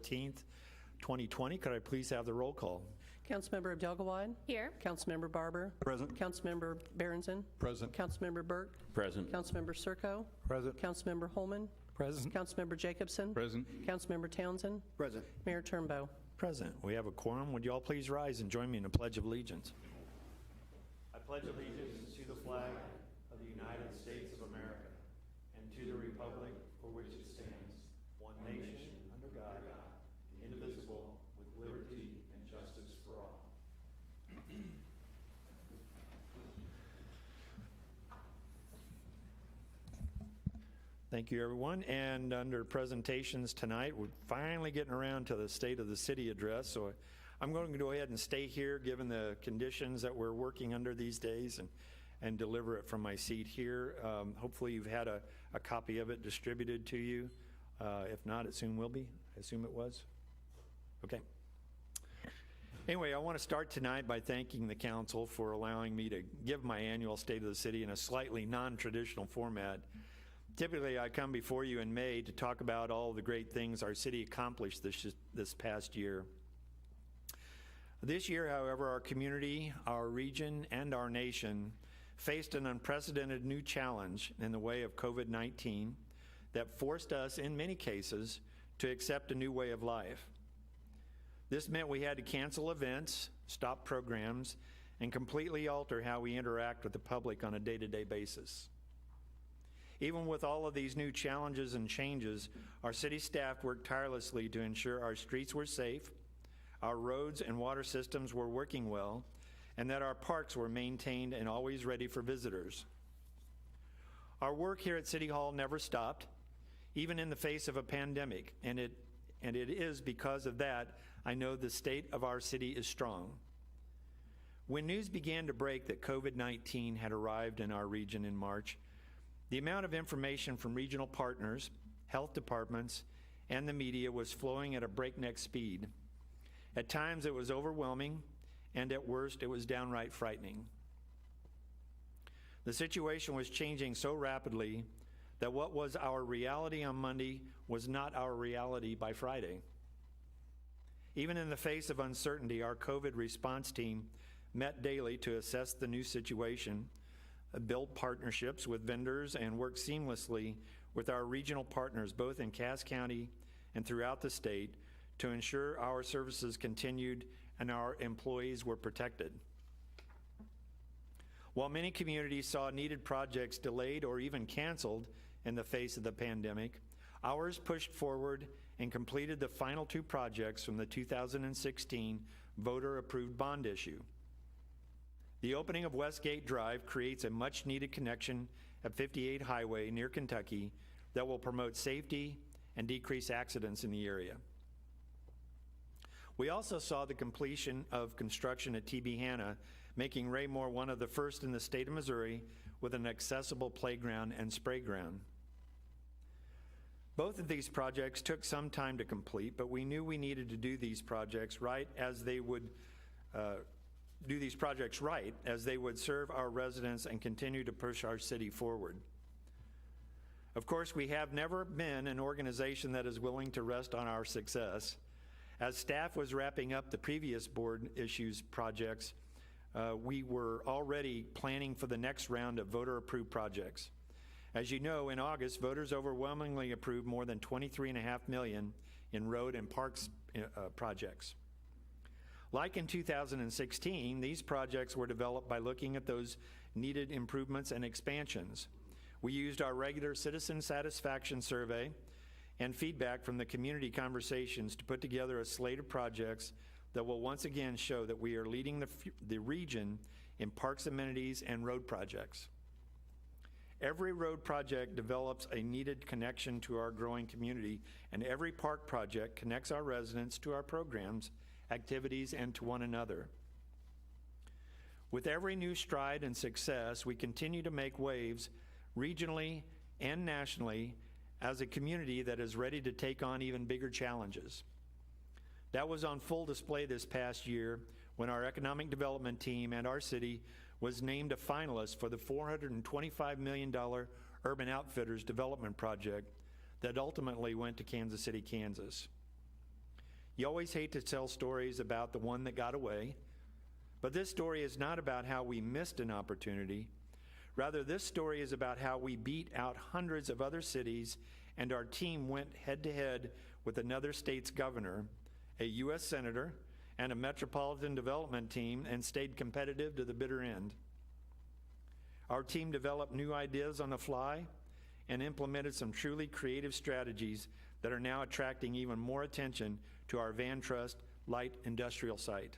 14th, 2020. Could I please have the roll call? Councilmember Abdelgawad. Here. Councilmember Barber. Present. Councilmember Berenson. Present. Councilmember Burke. Present. Councilmember Serko. Present. Councilmember Holman. Present. Councilmember Jacobson. Present. Councilmember Townsend. Present. Mayor Turnbow. Present. We have a quorum. Would you all please rise and join me in the Pledge of Allegiance? I pledge allegiance to the flag of the United States of America and to the republic for which it stands, one nation, under God, indivisible, with liberty and justice for all. Thank you, everyone. And under presentations tonight, we're finally getting around to the State of the City address. So I'm going to go ahead and stay here, given the conditions that we're working under these days, and deliver it from my seat here. Hopefully you've had a copy of it distributed to you. If not, it soon will be. I assume it was. Okay. Anyway, I want to start tonight by thanking the council for allowing me to give my annual State of the City in a slightly non-traditional format. Typically, I come before you in May to talk about all the great things our city accomplished this past year. This year, however, our community, our region, and our nation faced an unprecedented new challenge in the way of COVID-19 that forced us, in many cases, to accept a new way of life. This meant we had to cancel events, stop programs, and completely alter how we interact with the public on a day-to-day basis. Even with all of these new challenges and changes, our city staff worked tirelessly to ensure our streets were safe, our roads and water systems were working well, and that our parks were maintained and always ready for visitors. Our work here at City Hall never stopped, even in the face of a pandemic, and it is because of that I know the state of our city is strong. When news began to break that COVID-19 had arrived in our region in March, the amount of information from regional partners, health departments, and the media was flowing at a breakneck speed. At times it was overwhelming, and at worst it was downright frightening. The situation was changing so rapidly that what was our reality on Monday was not our reality by Friday. Even in the face of uncertainty, our COVID response team met daily to assess the new situation, build partnerships with vendors, and work seamlessly with our regional partners, both in Cass County and throughout the state, to ensure our services continued and our employees were protected. While many communities saw needed projects delayed or even canceled in the face of the pandemic, ours pushed forward and completed the final two projects from the 2016 voter-approved bond issue. The opening of Westgate Drive creates a much-needed connection at 58 Highway near Kentucky that will promote safety and decrease accidents in the area. We also saw the completion of construction at TB Hanna, making Raymore one of the first in the state of Missouri with an accessible playground and spray ground. Both of these projects took some time to complete, but we knew we needed to do these projects right as they would serve our residents and continue to push our city forward. Of course, we have never been an organization that is willing to rest on our success. As staff was wrapping up the previous board issues projects, we were already planning for the next round of voter-approved projects. As you know, in August, voters overwhelmingly approved more than $23.5 million in road and parks projects. Like in 2016, these projects were developed by looking at those needed improvements and expansions. We used our regular citizen satisfaction survey and feedback from the community conversations to put together a slate of projects that will once again show that we are leading the region in parks, amenities, and road projects. Every road project develops a needed connection to our growing community, and every park project connects our residents to our programs, activities, and to one another. With every new stride and success, we continue to make waves regionally and nationally as a community that is ready to take on even bigger challenges. That was on full display this past year when our economic development team and our city was named a finalist for the $425 million Urban Outfitters development project that ultimately went to Kansas City, Kansas. You always hate to tell stories about the one that got away, but this story is not about how we missed an opportunity. Rather, this story is about how we beat out hundreds of other cities, and our team went head-to-head with another state's governor, a U.S. senator, and a metropolitan development team, and stayed competitive to the bitter end. Our team developed new ideas on the fly and implemented some truly creative strategies that are now attracting even more attention to our Van Trust light industrial site.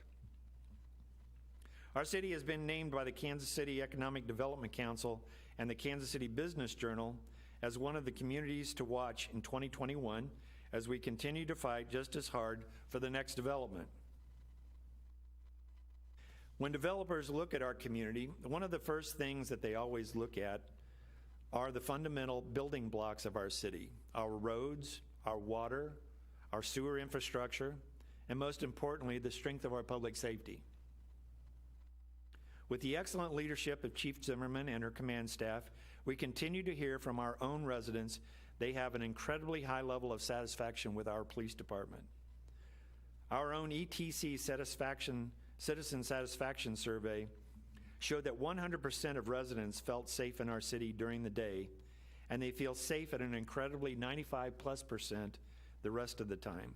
Our city has been named by the Kansas City Economic Development Council and the Kansas City Business Journal as one of the communities to watch in 2021 as we continue to fight just as hard for the next development. When developers look at our community, one of the first things that they always look at are the fundamental building blocks of our city: our roads, our water, our sewer infrastructure, and most importantly, the strength of our public safety. With the excellent leadership of Chief Zimmerman and her command staff, we continue to hear from our own residents they have an incredibly high level of satisfaction with our police department. Our own ETC Citizen Satisfaction Survey showed that 100% of residents felt safe in our city during the day, and they feel safe at an incredibly 95+% the rest of the time.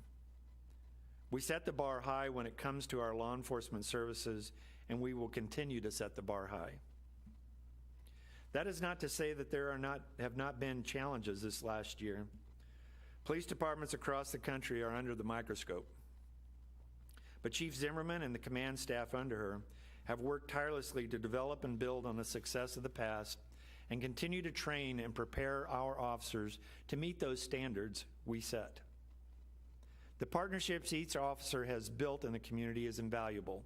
We set the bar high when it comes to our law enforcement services, and we will continue to set the bar high. That is not to say that there have not been challenges this last year. Police departments across the country are under the microscope. But Chief Zimmerman and the command staff under her have worked tirelessly to develop and build on the success of the past and continue to train and prepare our officers to meet those standards we set. The partnerships each officer has built in the community is invaluable,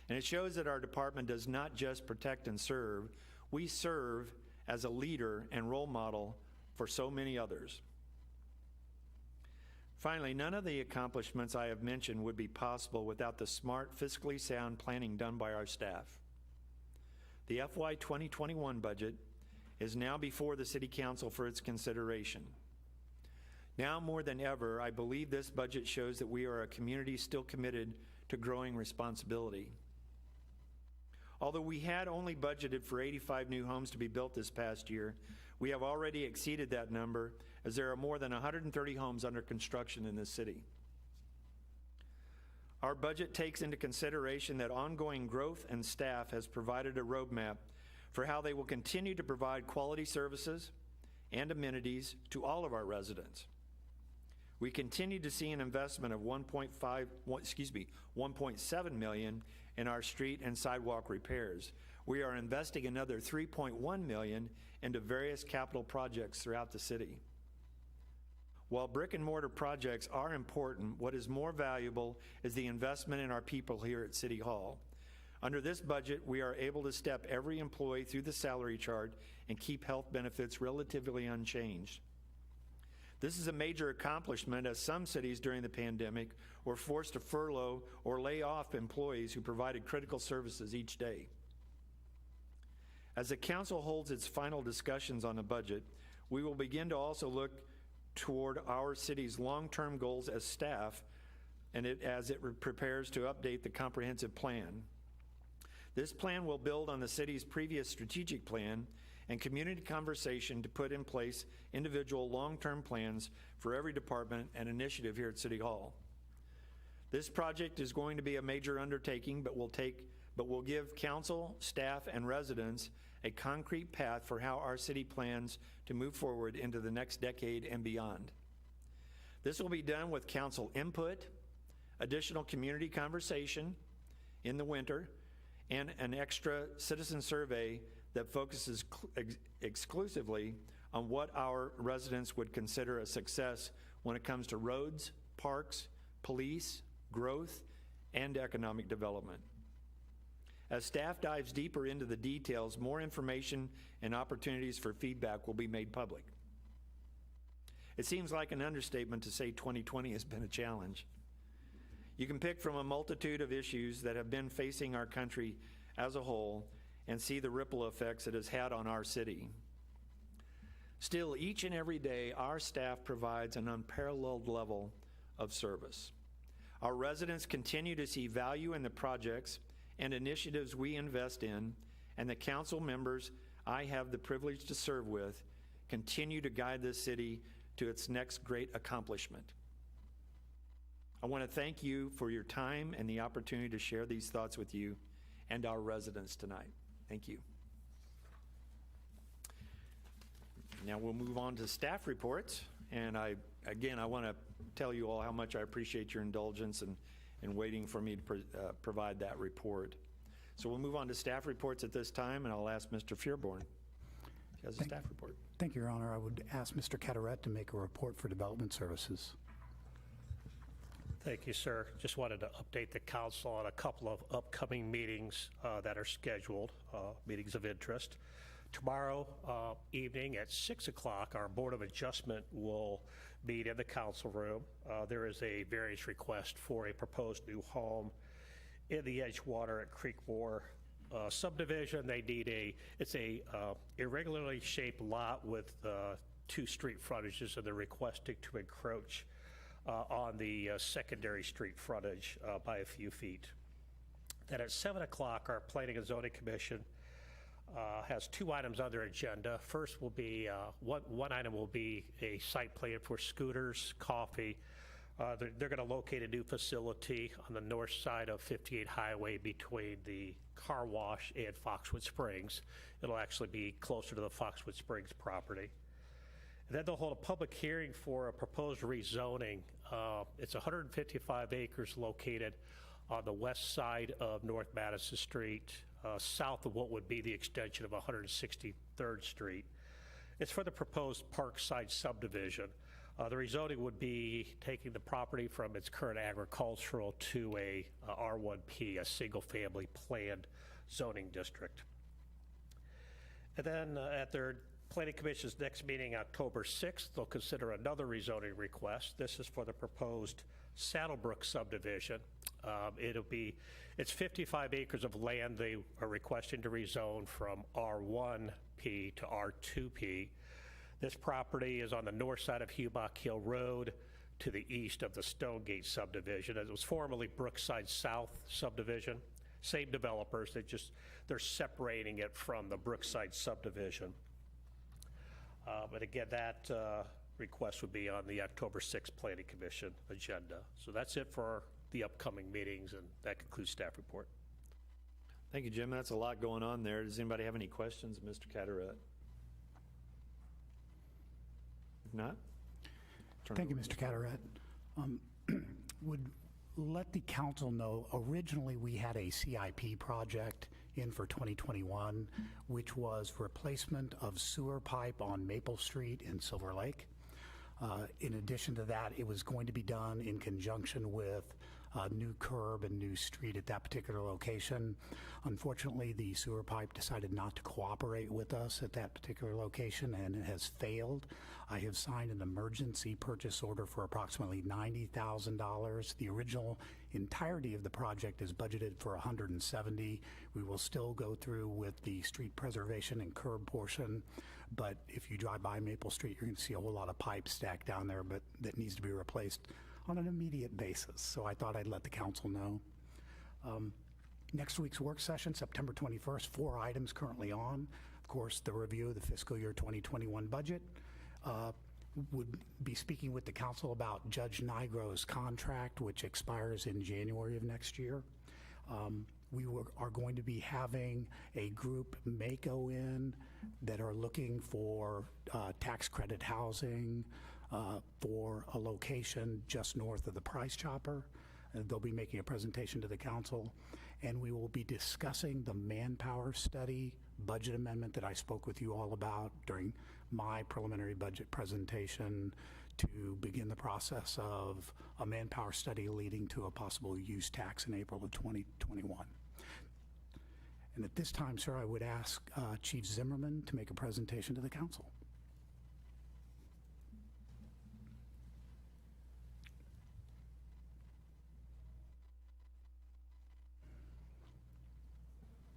and it shows that our department does not just protect and serve, we serve as a leader and role model for so many others. Finally, none of the accomplishments I have mentioned would be possible without the smart, fiscally sound planning done by our staff. The FY 2021 budget is now before the City Council for its consideration. Now more than ever, I believe this budget shows that we are a community still committed to growing responsibility. Although we had only budgeted for 85 new homes to be built this past year, we have already exceeded that number, as there are more than 130 homes under construction in this city. Our budget takes into consideration that ongoing growth, and staff has provided a roadmap for how they will continue to provide quality services and amenities to all of our residents. We continue to see an investment of $1.7 million in our street and sidewalk repairs. We are investing another $3.1 million into various capital projects throughout the city. While brick and mortar projects are important, what is more valuable is the investment in our people here at City Hall. Under this budget, we are able to step every employee through the salary chart and keep health benefits relatively unchanged. This is a major accomplishment, as some cities during the pandemic were forced to furlough or lay off employees who provided critical services each day. As the council holds its final discussions on the budget, we will begin to also look toward our city's long-term goals as staff and as it prepares to update the comprehensive plan. This plan will build on the city's previous strategic plan and community conversation to put in place individual long-term plans for every department and initiative here at City Hall. This project is going to be a major undertaking, but will give council, staff, and residents a concrete path for how our city plans to move forward into the next decade and beyond. This will be done with council input, additional community conversation in the winter, and an extra citizen survey that focuses exclusively on what our residents would consider a success when it comes to roads, parks, police, growth, and economic development. As staff dives deeper into the details, more information and opportunities for feedback will be made public. It seems like an understatement to say 2020 has been a challenge. You can pick from a multitude of issues that have been facing our country as a whole and see the ripple effects it has had on our city. Still, each and every day, our staff provides an unparalleled level of service. Our residents continue to see value in the projects and initiatives we invest in, and the council members I have the privilege to serve with continue to guide this city to its next great accomplishment. I want to thank you for your time and the opportunity to share these thoughts with you and our residents tonight. Thank you. Now we'll move on to staff reports. And I want to tell you all how much I appreciate your indulgence in waiting for me to provide that report. So we'll move on to staff reports at this time, and I'll ask Mr. Fearborn if he has a staff report. Thank you, Your Honor. I would ask Mr. Cataret to make a report for Development Services. Thank you, sir. Just wanted to update the council on a couple of upcoming meetings that are scheduled, meetings of interest. Tomorrow evening at 6 o'clock, our Board of Adjustment will meet in the council room. There is a variance request for a proposed new home in the Edgewater at Creekmore subdivision. They need it's a irregularly shaped lot with 2 street frontages, and they're requesting to encroach on the secondary street frontage by a few feet. Then at 7 o'clock, our Planning and Zoning Commission has 2 items on their agenda. First will be, one item will be a site plan for Scooters Coffee. They're going to locate a new facility on the north side of 58 Highway between the car wash and Foxwood Springs. It'll actually be closer to the Foxwood Springs property. And then they'll hold a public hearing for a proposed rezoning. It's 155 acres located on the west side of North Madison Street, south of what would be the extension of 163rd Street. It's for the proposed Parkside subdivision. The rezoning would be taking the property from its current agricultural to a R1P, a single-family planned zoning district. And then at their Planning Commission's next meeting, October 6th, they'll consider another rezoning request. This is for the proposed Saddlebrook subdivision. It's 55 acres of land they are requesting to rezone from R1P to R2P. This property is on the north side of Hubach Hill Road to the east of the Stonegate subdivision. It was formerly Brookside South subdivision. Same developers, they're separating it from the Brookside subdivision. But again, that request would be on the October 6th Planning Commission agenda. So that's it for the upcoming meetings, and that concludes staff report. Thank you, Jim. That's a lot going on there. Does anybody have any questions, Mr. Cataret? If not, Thank you, Mr. Cataret. Would let the council know, originally we had a CIP project in for 2021, which was replacement of sewer pipe on Maple Street in Silver Lake. In addition to that, it was going to be done in conjunction with new curb and new street at that particular location. Unfortunately, the sewer pipe decided not to cooperate with us at that particular location, and it has failed. I have signed an emergency purchase order for approximately $90,000. The original entirety of the project is budgeted for $170,000. We will still go through with the street preservation and curb portion, but if you drive by Maple Street, you're going to see a whole lot of pipe stacked down there, but that needs to be replaced on an immediate basis. So I thought I'd let the council know. Next week's work session, September 21st, 4 items currently on. Of course, the review of the fiscal year 2021 budget. Would be speaking with the council about Judge Nigro's contract, which expires in January of next year. We are going to be having a group MACO in that are looking for tax credit housing for a location just north of the Price Chopper. They'll be making a presentation to the council, and we will be discussing the manpower study budget amendment that I spoke with you all about during my preliminary budget presentation to begin the process of a manpower study leading to a possible use tax in April of 2021. And at this time, sir, I would ask Chief Zimmerman to make a presentation to the council.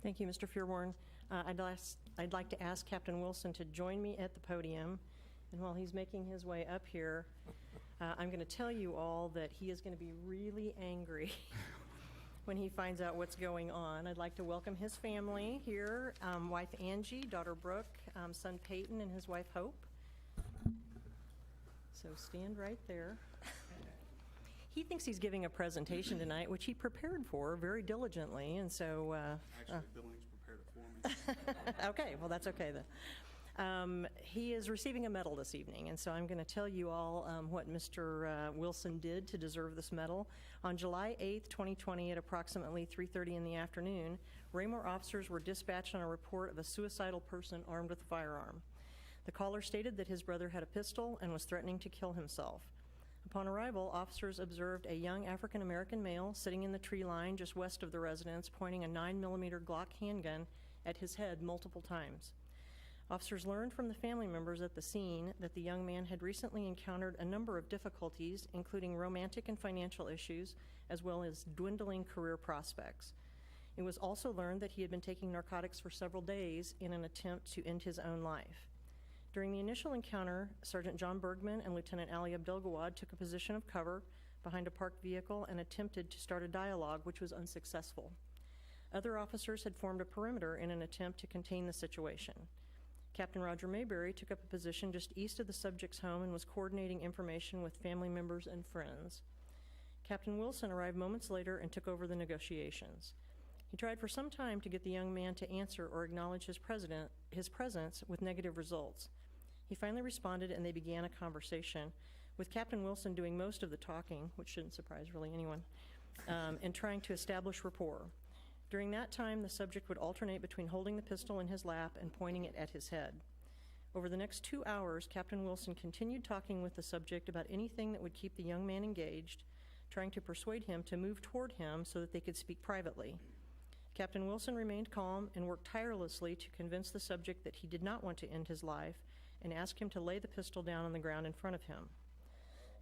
Thank you, Mr. Fearborn. I'd like to ask Captain Wilson to join me at the podium. And while he's making his way up here, I'm going to tell you all that he is going to be really angry when he finds out what's going on. I'd like to welcome his family here, wife Angie, daughter Brooke, son Peyton, and his wife Hope. So stand right there. He thinks he's giving a presentation tonight, which he prepared for very diligently, and so... Actually, Billings prepared it for me. Okay, well, that's okay then. He is receiving a medal this evening, and so I'm going to tell you all what Mr. Wilson did to deserve this medal. On July 8th, 2020, at approximately 3:30 in the afternoon, Raymore officers were dispatched on a report of a suicidal person armed with a firearm. The caller stated that his brother had a pistol and was threatening to kill himself. Upon arrival, officers observed a young African-American male sitting in the tree line just west of the residence, pointing a 9mm Glock handgun at his head multiple times. Officers learned from the family members at the scene that the young man had recently encountered a number of difficulties, including romantic and financial issues, as well as dwindling career prospects. It was also learned that he had been taking narcotics for several days in an attempt to end his own life. During the initial encounter, Sergeant John Bergman and Lieutenant Ali Abdelgawad took a position of cover behind a parked vehicle and attempted to start a dialogue, which was unsuccessful. Other officers had formed a perimeter in an attempt to contain the situation. Captain Roger Mayberry took up a position just east of the subject's home and was coordinating information with family members and friends. Captain Wilson arrived moments later and took over the negotiations. He tried for some time to get the young man to answer or acknowledge his presence with negative results. He finally responded and they began a conversation, with Captain Wilson doing most of the talking, which shouldn't surprise really anyone, and trying to establish rapport. During that time, the subject would alternate between holding the pistol in his lap and pointing it at his head. Over the next 2 hours, Captain Wilson continued talking with the subject about anything that would keep the young man engaged, trying to persuade him to move toward him so that they could speak privately. Captain Wilson remained calm and worked tirelessly to convince the subject that he did not want to end his life and asked him to lay the pistol down on the ground in front of him.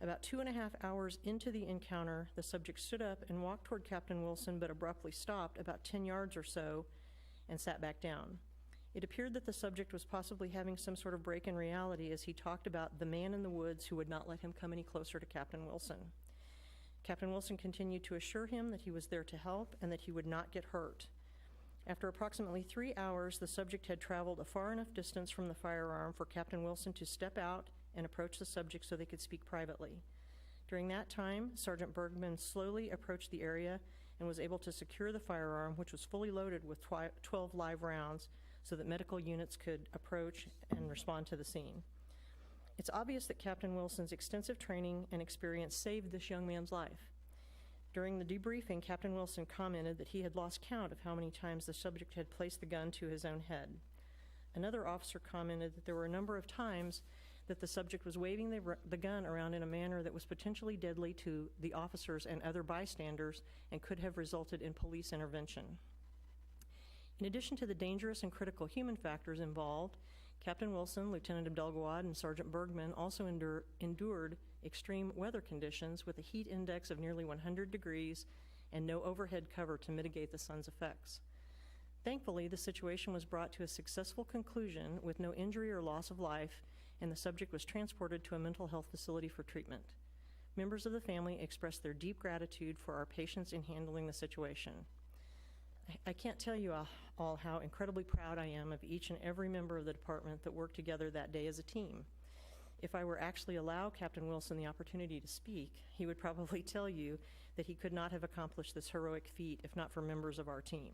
About 2.5 hours into the encounter, the subject stood up and walked toward Captain Wilson, but abruptly stopped about 10 yards or so and sat back down. It appeared that the subject was possibly having some sort of break in reality as he talked about the man in the woods who would not let him come any closer to Captain Wilson. Captain Wilson continued to assure him that he was there to help and that he would not get hurt. After approximately 3 hours, the subject had traveled a far enough distance from the firearm for Captain Wilson to step out and approach the subject so they could speak privately. During that time, Sergeant Bergman slowly approached the area and was able to secure the firearm, which was fully loaded with 12 live rounds, so that medical units could approach and respond to the scene. It's obvious that Captain Wilson's extensive training and experience saved this young man's life. During the debriefing, Captain Wilson commented that he had lost count of how many times the subject had placed the gun to his own head. Another officer commented that there were a number of times that the subject was waving the gun around in a manner that was potentially deadly to the officers and other bystanders and could have resulted in police intervention. In addition to the dangerous and critical human factors involved, Captain Wilson, Lieutenant Abdelgawad, and Sergeant Bergman also endured extreme weather conditions with a heat index of nearly 100 degrees and no overhead cover to mitigate the sun's effects. Thankfully, the situation was brought to a successful conclusion with no injury or loss of life, and the subject was transported to a mental health facility for treatment. Members of the family expressed their deep gratitude for our patience in handling the situation. I can't tell you all how incredibly proud I am of each and every member of the department that worked together that day as a team. If I were actually allow Captain Wilson the opportunity to speak, he would probably tell you that he could not have accomplished this heroic feat if not for members of our team.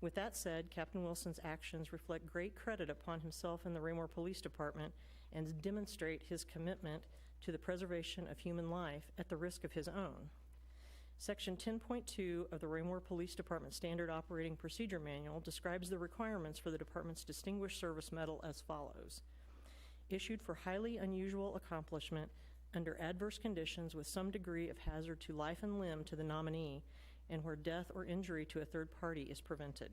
With that said, Captain Wilson's actions reflect great credit upon himself and the Raymore Police Department and demonstrate his commitment to the preservation of human life at the risk of his own. Section 10.2 of the Raymore Police Department Standard Operating Procedure Manual describes the requirements for the department's Distinguished Service Medal as follows. Issued for highly unusual accomplishment under adverse conditions with some degree of hazard to life and limb to the nominee and where death or injury to a third party is prevented.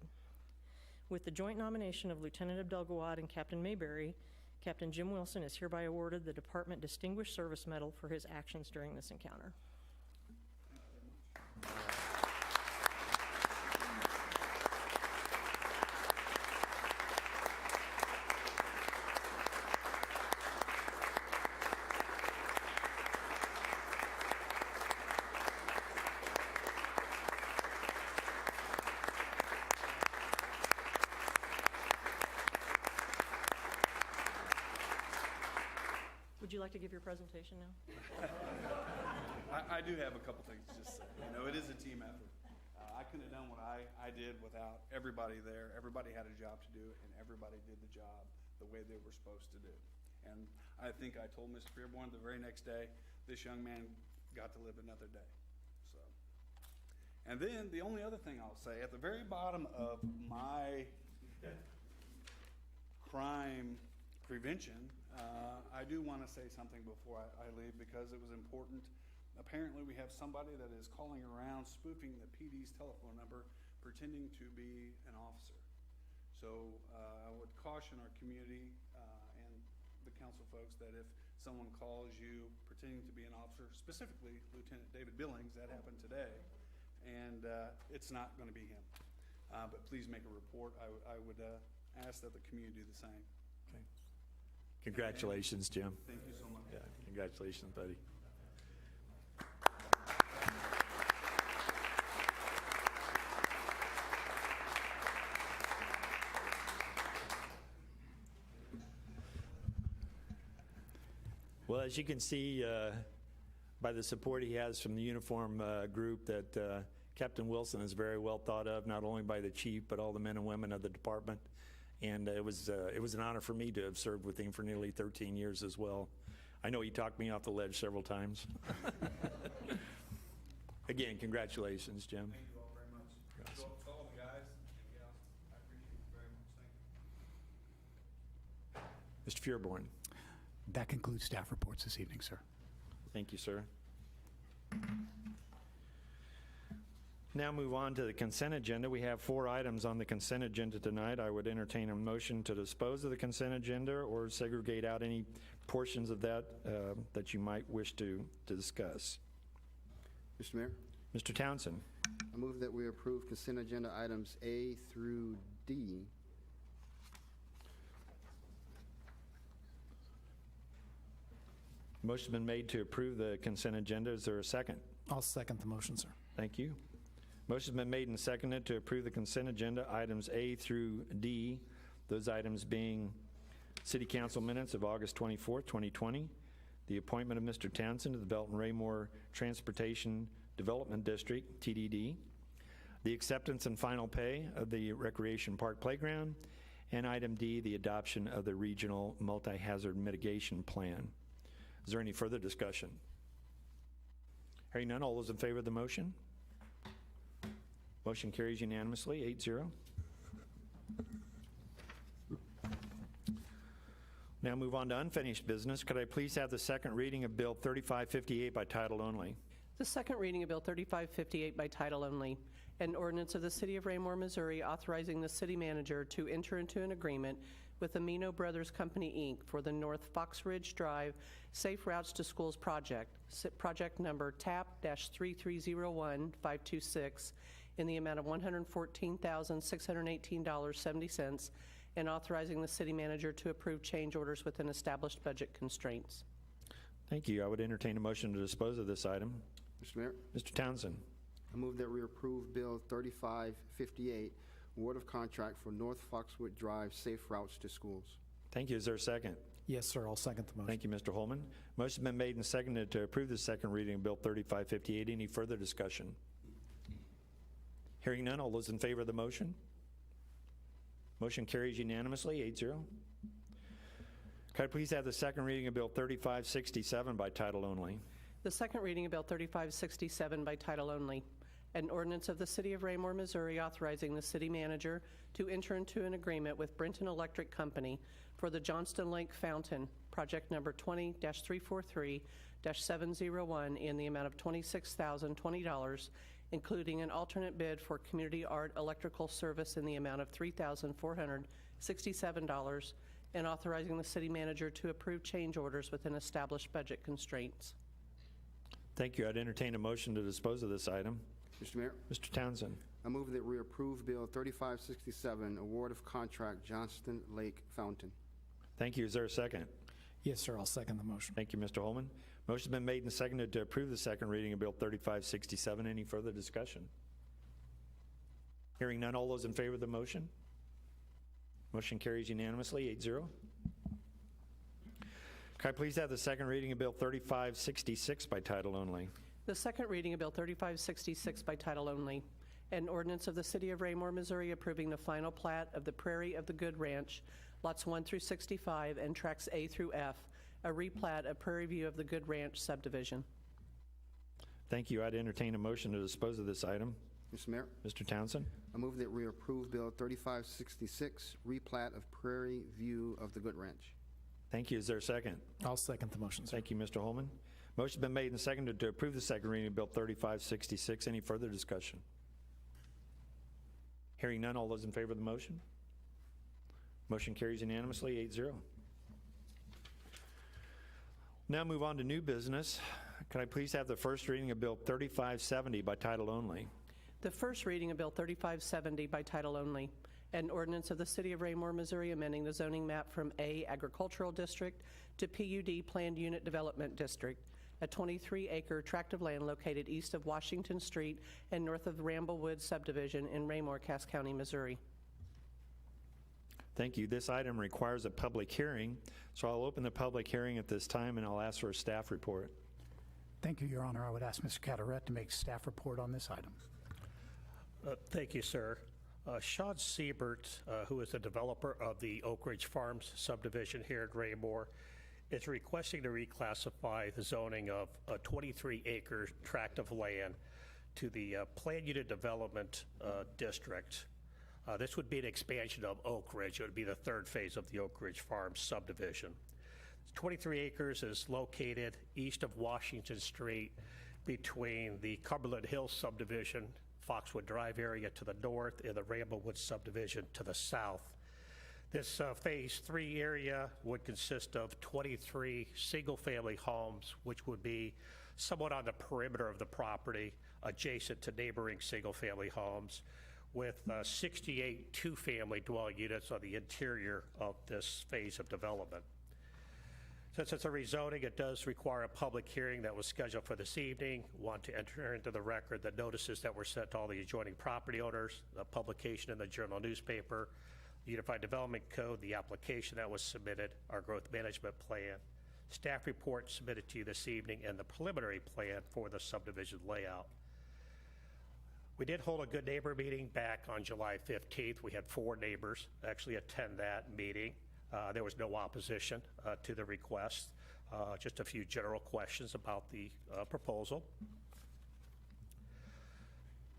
With the joint nomination of Lieutenant Abdelgawad and Captain Mayberry, Captain Jim Wilson is hereby awarded the Department Distinguished Service Medal for his actions during this encounter. like to give your presentation now? I do have a couple things to just say. You know, it is a team effort. I couldn't have done what I did without everybody there. Everybody had a job to do, and everybody did the job the way they were supposed to do. And I think I told Mr. Fearborn the very next day, this young man got to live another day. So, and then the only other thing I'll say, at the very bottom of my crime prevention, I do want to say something before I leave because it was important. Apparently, we have somebody that is calling around spoofing the PD's telephone number, pretending to be an officer. So I would caution our community and the council folks that if someone calls you pretending to be an officer, specifically Lieutenant David Billings, that happened today, and it's not going to be him. But please make a report. I would ask that the community do the same. Okay. Congratulations, Jim. Thank you so much. Yeah, congratulations, buddy. Well, as you can see by the support he has from the uniform group, that Captain Wilson is very well thought of, not only by the chief, but all the men and women of the department. And it was an honor for me to have served with him for nearly 13 years as well. I know he talked me off the ledge several times. Again, congratulations, Jim. Thank you all very much. To all the guys and gals, I appreciate it very much. Thank you. Mr. Fearborn. That concludes staff reports this evening, sir. Thank you, sir. Now move on to the consent agenda. We have 4 items on the consent agenda tonight. I would entertain a motion to dispose of the consent agenda or segregate out any portions of that that you might wish to discuss. Mr. Mayor, Mr. Townsend. I move that we approve consent agenda items A through D. Motion's been made to approve the consent agenda. Is there a second? I'll second the motion, sir. Thank you. Motion's been made and seconded to approve the consent agenda items A through D, those items being City Council minutes of August 24th, 2020, the appointment of Mr. Townsend to the Belton Raymore Transportation Development District, TDD, the acceptance and final pay of the Recreation Park Playground, and item D, the adoption of the Regional Multi-Hazard Mitigation Plan. Is there any further discussion? Hearing none, all those in favor of the motion? Motion carries unanimously, 8-0. Now move on to unfinished business. Could I please have the second reading of Bill 3558 by title only? The second reading of Bill 3558 by title only, an ordinance of the City of Raymore, Missouri, authorizing the city manager to enter into an agreement with Amino Brothers Company, Inc. for the North Fox Ridge Drive Safe Routes to Schools project, project number TAP-3301526, in the amount of $114,618.70, and authorizing the city manager to approve change orders within established budget constraints. Thank you. I would entertain a motion to dispose of this item. Mr. Mayor, Mr. Townsend. I move that we approve Bill 3558, award of contract for North Foxwood Drive Safe Routes to Schools. Thank you. Is there a second? Yes, sir, I'll second the motion. Thank you, Mr. Holman. Motion's been made and seconded to approve the second reading of Bill 3558. Any further discussion? Hearing none, all those in favor of the motion? Motion carries unanimously, 8-0. Could I please have the second reading of Bill 3567 by title only? The second reading of Bill 3567 by title only, an ordinance of the City of Raymore, Missouri, authorizing the city manager to enter into an agreement with Brenton Electric Company for the Johnston Lake Fountain, project number 20-343-701, in the amount of $26,020, including an alternate bid for community art electrical service in the amount of $3,467, and authorizing the city manager to approve change orders within established budget constraints. Thank you. I'd entertain a motion to dispose of this item. Mr. Mayor, Mr. Townsend. I move that we approve Bill 3567, award of contract Johnston Lake Fountain. Thank you. Is there a second? Yes, sir, I'll second the motion. Thank you, Mr. Holman. Motion's been made and seconded to approve the second reading of Bill 3567. Any further discussion? Hearing none, all those in favor of the motion? Motion carries unanimously, 8-0. Can I please have the second reading of Bill 3566 by title only? The second reading of Bill 3566 by title only, an ordinance of the City of Raymore, Missouri approving the final plat of the Prairie of the Good Ranch, lots 1 through 65 and tracts A through F, a replat of Prairie View of the Good Ranch subdivision. Thank you. I'd entertain a motion to dispose of this item. Mr. Mayor, Mr. Townsend? I move that we approve Bill 3566, replat of Prairie View of the Good Ranch. Thank you. Is there a second? I'll second the motion, sir. Thank you, Mr. Holman. Motion's been made and seconded to approve the second reading of Bill 3566. Any further discussion? Hearing none, all those in favor of the motion? Motion carries unanimously, 8-0. Now move on to new business. Can I please have the first reading of Bill 3570 by title only? The first reading of Bill 3570 by title only, an ordinance of the City of Raymore, Missouri amending the zoning map from A Agricultural District to PUD Planned Unit Development District, a 23-acre tract of land located east of Washington Street and north of Ramblewood subdivision in Raymore, Cass County, Missouri. Thank you. This item requires a public hearing, so I'll open the public hearing at this time and I'll ask for a staff report. Thank you, Your Honor. I would ask Mr. Cataret to make staff report on this item. Thank you, sir. Sean Siebert, who is the developer of the Oak Ridge Farms subdivision here at Raymore, is requesting to reclassify the zoning of a 23-acre tract of land to the Planned Unit Development District. This would be an expansion of Oak Ridge. It would be the third phase of the Oak Ridge Farms subdivision. 23 acres is located east of Washington Street between the Cumberland Hills subdivision, Foxwood Drive area to the north, and the Ramblewood subdivision to the south. This phase 3 area would consist of 23 single-family homes, which would be somewhat on the perimeter of the property, adjacent to neighboring single-family homes, with 68 two-family dwelling units on the interior of this phase of development. Since it's a rezoning, it does require a public hearing that was scheduled for this evening. Want to enter into the record the notices that were sent to all the adjoining property owners, the publication in the Journal newspaper, the Unified Development Code, the application that was submitted, our growth management plan, staff report submitted to you this evening, and the preliminary plan for the subdivision layout. We did hold a good neighbor meeting back on July 15th. We had 4 neighbors actually attend that meeting. There was no opposition to the request, just a few general questions about the proposal.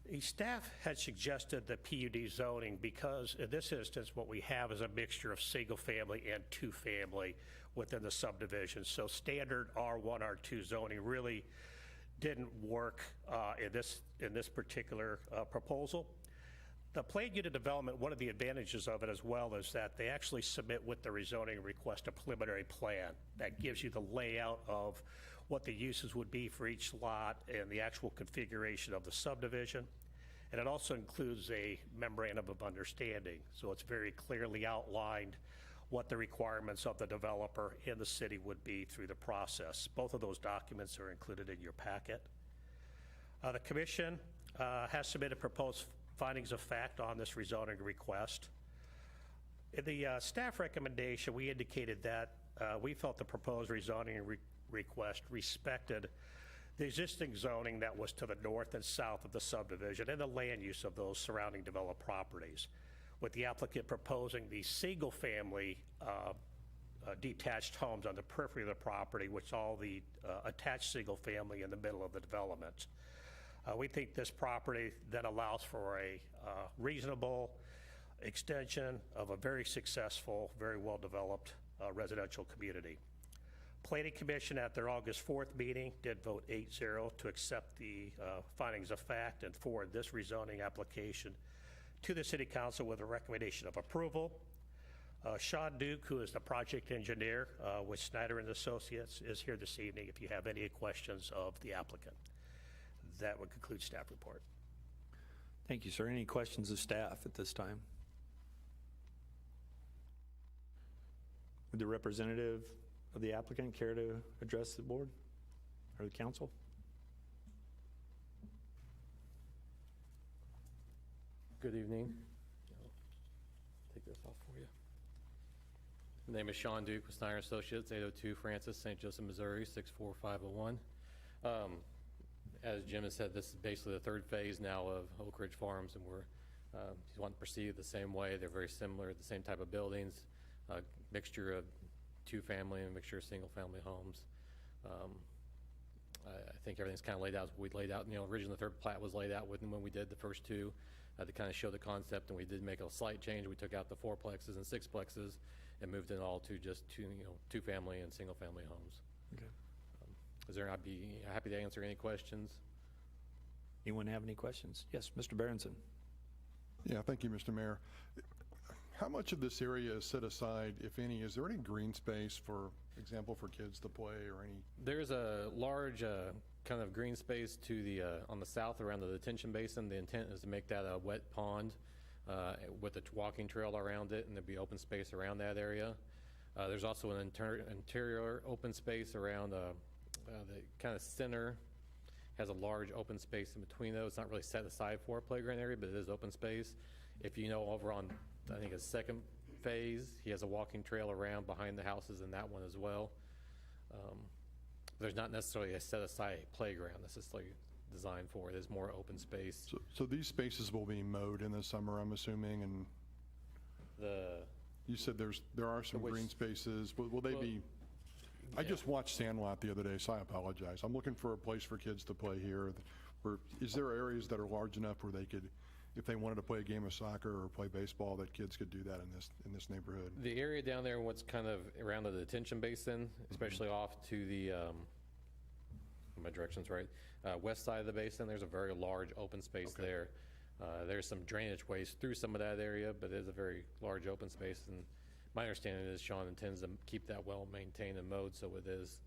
The staff had suggested the PUD zoning because in this instance what we have is a mixture of single family and two family within the subdivision. So standard R1, R2 zoning really didn't work in this particular proposal. The planned unit development, one of the advantages of it as well is that they actually submit with the rezoning request a preliminary plan that gives you the layout of what the uses would be for each lot and the actual configuration of the subdivision. And it also includes a memorandum of understanding. So it's very clearly outlined what the requirements of the developer and the city would be through the process. Both of those documents are included in your packet. The commission has submitted proposed findings of fact on this rezoning request. In the staff recommendation, we indicated that we felt the proposed rezoning request respected the existing zoning that was to the north and south of the subdivision and the land use of those surrounding developed properties, with the applicant proposing the single-family detached homes on the periphery of the property, which all the attached single-family in the middle of the development. We think this property then allows for a reasonable extension of a very successful, very well-developed residential community. Planning Commission at their August 4th meeting did vote 8-0 to accept the findings of fact and forward this rezoning application to the City Council with a recommendation of approval. Sean Duke, who is the project engineer with Snyder and Associates, is here this evening if you have any questions of the applicant. That would conclude staff report. Thank you, sir. Any questions of staff at this time? Would the representative of the applicant care to address the board or the council? Good evening. Take this off for you. My name is Sean Duke with Snyder Associates, 802 Francis, St. Joseph, Missouri, 64501. As Jim has said, this is basically the third phase now of Oak Ridge Farms, and we're want to proceed the same way. They're very similar, the same type of buildings, mixture of two-family and mixture of single-family homes. I think everything's kind of laid out as we laid out. Originally the third plat was laid out when we did the first two to kind of show the concept, and we did make a slight change. We took out the fourplexes and sixplexes and moved it all to just two-family and single-family homes. Okay. I'd be happy to answer any questions. Anyone have any questions? Yes, Mr. Berenson. Yeah, thank you, Mr. Mayor. How much of this area is set aside, if any? Is there any green space, for example, for kids to play or any? There's a large kind of green space to the on the south around the detention basin. The intent is to make that a wet pond with a walking trail around it, and there'll be open space around that area. There's also an interior open space around the kind of center. Has a large open space in between those. It's not really set aside for a playground area, but it is open space. If you know, over on, I think, his second phase, he has a walking trail around behind the houses in that one as well. There's not necessarily a set aside playground necessarily designed for it. It's more open space. So these spaces will be mowed in the summer, I'm assuming, and you said there are some which- green spaces. Will they be? I just watched Sandlot the other day, so I apologize. I'm looking for a place for kids to play here. Is there areas that are large enough where they could, if they wanted to play a game of soccer or play baseball, that kids could do that in this neighborhood? The area down there, what's kind of around the detention basin, especially off to the, my direction's right, west side of the basin, there's a very large open space there. There's some drainage waste through some of that area, but it is a very large open space. And my understanding is Sean intends to keep that well maintained and mowed, so it is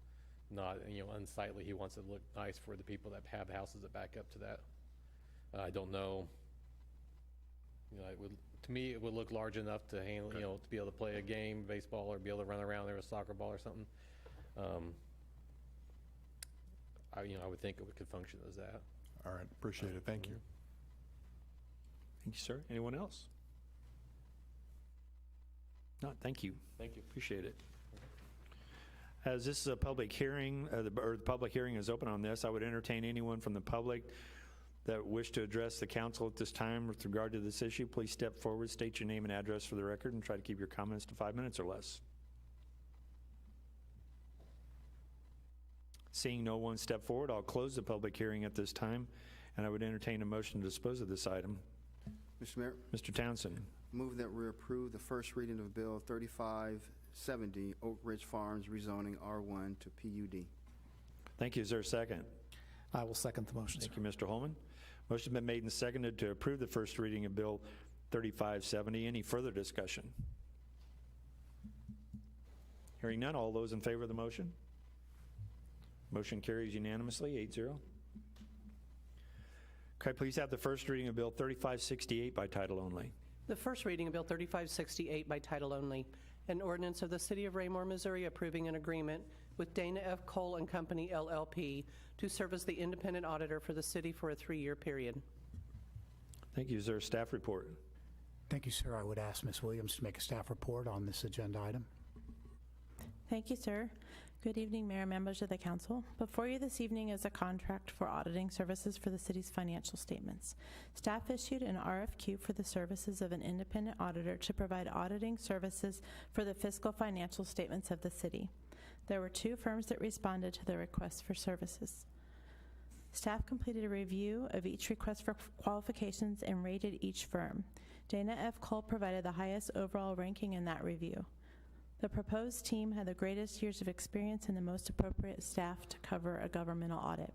not, unsightly. He wants it to look nice for the people that have houses that back up to that. I don't know. To me, it would look large enough to handle, to be able to play a game, baseball, or be able to run around there with a soccer ball or something. I would think it could function as that. All right, appreciate it. Thank you. Thank you, sir. Anyone else? No, thank you. Thank you. Appreciate it. As this is a public hearing, the public hearing is open on this, I would entertain anyone from the public that wish to address the council at this time with regard to this issue. Please step forward, state your name and address for the record, and try to keep your comments to 5 minutes or less. Seeing no one step forward, I'll close the public hearing at this time, and I would entertain a motion to dispose of this item. Mr. Mayor, Mr. Townsend. move that we approve the first reading of Bill 3570, Oak Ridge Farms rezoning R1 to PUD. Thank you. Is there a second? I will second the motion, sir. Thank you, Mr. Holman. Motion's been made and seconded to approve the first reading of Bill 3570. Any further discussion? Hearing none, all those in favor of the motion? Motion carries unanimously, 8-0. Could I please have the first reading of Bill 3568 by title only? The first reading of Bill 3568 by title only, an ordinance of the City of Raymore, Missouri approving an agreement with Dana F. Cole and Company, LLP, to serve as the independent auditor for the city for a 3-year period. Thank you. Is there a staff report? Thank you, sir. I would ask Ms. Williams to make a staff report on this agenda item. Thank you, sir. Good evening, Mayor and members of the council. Before you this evening is a contract for auditing services for the city's financial statements. Staff issued an RFQ for the services of an independent auditor to provide auditing services for the fiscal financial statements of the city. There were 2 firms that responded to the request for services. Staff completed a review of each request for qualifications and rated each firm. Dana F. Cole provided the highest overall ranking in that review. The proposed team had the greatest years of experience and the most appropriate staff to cover a governmental audit.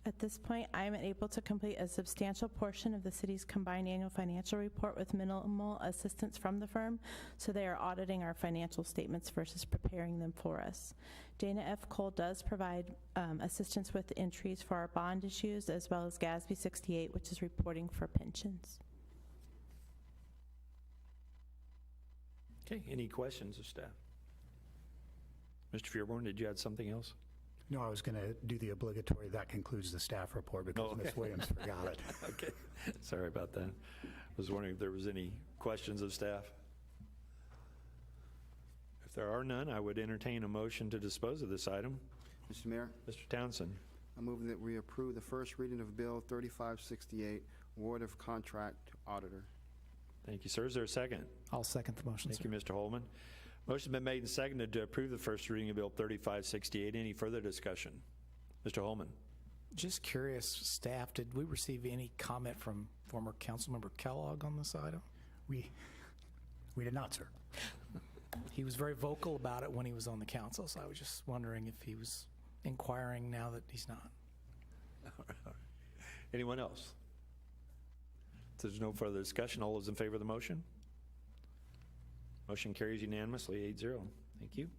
At this point, I am able to complete a substantial portion of the city's combined annual financial report with minimal assistance from the firm, so they are auditing our financial statements versus preparing them for us. Dana F. Cole does provide assistance with the entries for our bond issues, as well as GASB 68, which is reporting for pensions. Okay, any questions of staff? Mr. Fearborn, did you add something else? No, I was going to do the obligatory, that concludes the staff report, because Oh, okay. Ms. Williams forgot it. Okay, sorry about that. I was wondering if there was any questions of staff. If there are none, I would entertain a motion to dispose of this item. Mr. Mayor, Mr. Townsend. I move that we approve the first reading of Bill 3568, award of contract to auditor. Thank you, sir. Is there a second? I'll second the motion, Thank sir. you, Mr. Holman. Motion's been made and seconded to approve the first reading of Bill 3568. Any further discussion? Mr. Holman. Just curious, staff, did we receive any comment from former Councilmember Kellogg on this item? We did not, sir. He was very vocal about it when he was on the council, so I was just wondering if he was inquiring now that he's not. Anyone else? If there's no further discussion, all those in favor of the motion? Motion carries unanimously, 8-0. Thank you.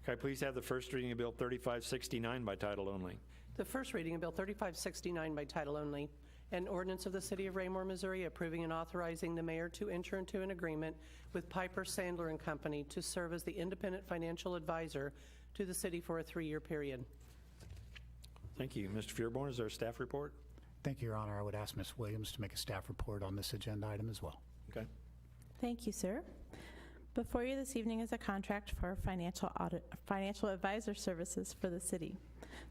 Can I please have the first reading of Bill 3569 by title only? The first reading of Bill 3569 by title only, an ordinance of the City of Raymore, Missouri approving and authorizing the mayor to enter into an agreement with Piper Sandler and Company to serve as the independent financial advisor to the city for a 3-year period. Thank you. Mr. Fearborn, is there a staff report? Thank you, Your Honor. I would ask Ms. Williams to make a staff report on this agenda item as well. Okay. Thank you, sir. Before you this evening is a contract for financial advisor services for the city.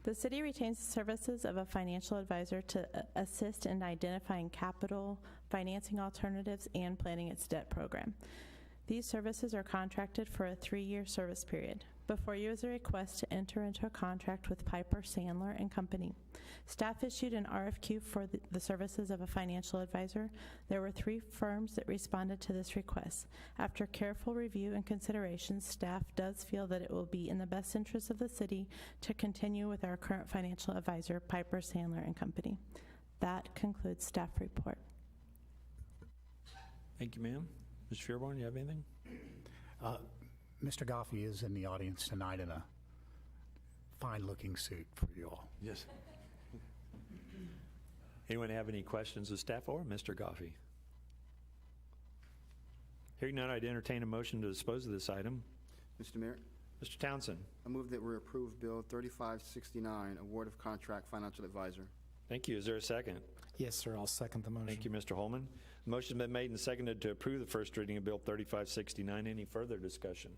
The city retains the services of a financial advisor to assist in identifying capital, financing alternatives, and planning its debt program. These services are contracted for a 3-year service period. Before you is a request to enter into a contract with Piper Sandler and Company. Staff issued an RFQ for the services of a financial advisor. There were 3 firms that responded to this request. After careful review and consideration, staff does feel that it will be in the best interest of the city to continue with our current financial advisor, Piper Sandler and Company. That concludes staff report. Thank you, ma'am. Mr. Fearborn, you have anything? Mr. Goffey is in the audience tonight in a fine-looking suit for you all. Yes. Anyone have any questions of staff or Mr. Goffey? Hearing none, I'd entertain a motion to dispose of this item. Mr. Mayor, Mr. Townsend. I move that we approve Bill 3569, award of contract financial advisor. Thank you. Is there a second? Yes, sir, I'll second the motion. Thank you, Mr. Holman. The motion's been made and seconded to approve the first reading of Bill 3569. Any further discussion?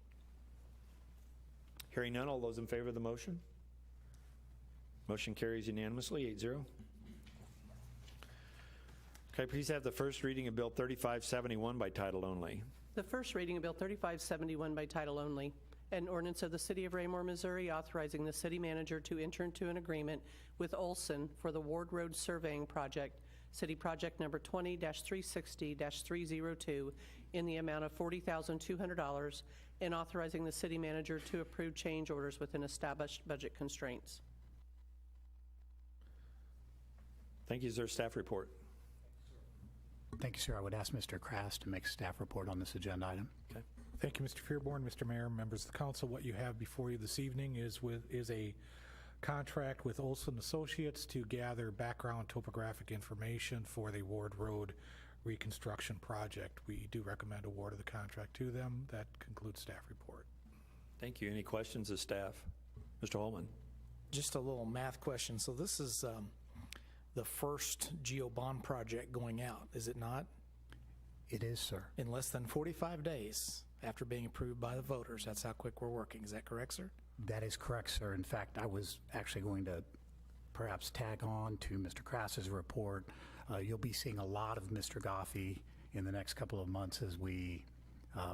Hearing none, all those in favor of the motion? Motion carries unanimously, 8-0. Okay, please have the first reading of Bill 3571 by title only. The first reading of Bill 3571 by title only, an ordinance of the City of Raymore, Missouri authorizing the city manager to enter into an agreement with Olson for the Ward Road Surveying Project, City Project number 20-360-302, in the amount of $40,200, and authorizing the city manager to approve change orders within established budget constraints. Thank you. Is there a staff report? Thank you, sir. I would ask Mr. Krass to make a staff report on this agenda item. Okay. Thank you, Mr. Fearborn, Mr. Mayor, members of the council. What you have before you this evening is a contract with Olson Associates to gather background topographic information for the Ward Road reconstruction project. We do recommend award of the contract to them. That concludes staff report. Thank you. Any questions of staff? Mr. Holman. Just a little math question. So this is the first GEO bond project going out, is it not? It is, sir. In less than 45 days after being approved by the voters. That's how quick we're working. Is that correct, sir? That is correct, sir. In fact, I was actually going to perhaps tag on to Mr. Krass's report. You'll be seeing a lot of Mr. Goffey in the next couple of months as we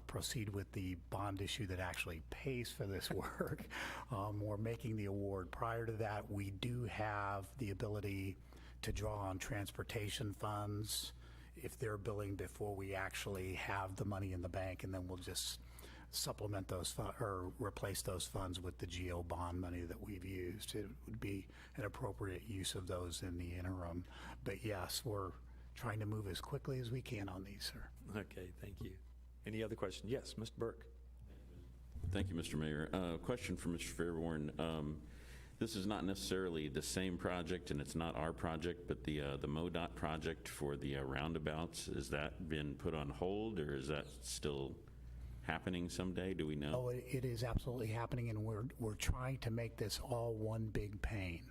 proceed with the bond issue that actually pays for this work. We're making the award. Prior to that, we do have the ability to draw on transportation funds if they're billing before we actually have the money in the bank, and then we'll just supplement those or replace those funds with the GEO bond money that we've used. It would be an appropriate use of those in the interim. But yes, we're trying to move as quickly as we can on these, sir. Okay, thank you. Any other questions? Yes, Mr. Burke. Thank you, Mr. Mayor. Question for Mr. Fairborn. This is not necessarily the same project, and it's not our project, but the MoDOT project for the roundabouts. Has that been put on hold, or is that still happening someday? Do we know? Oh, it is absolutely happening, and we're trying to make this all one big pain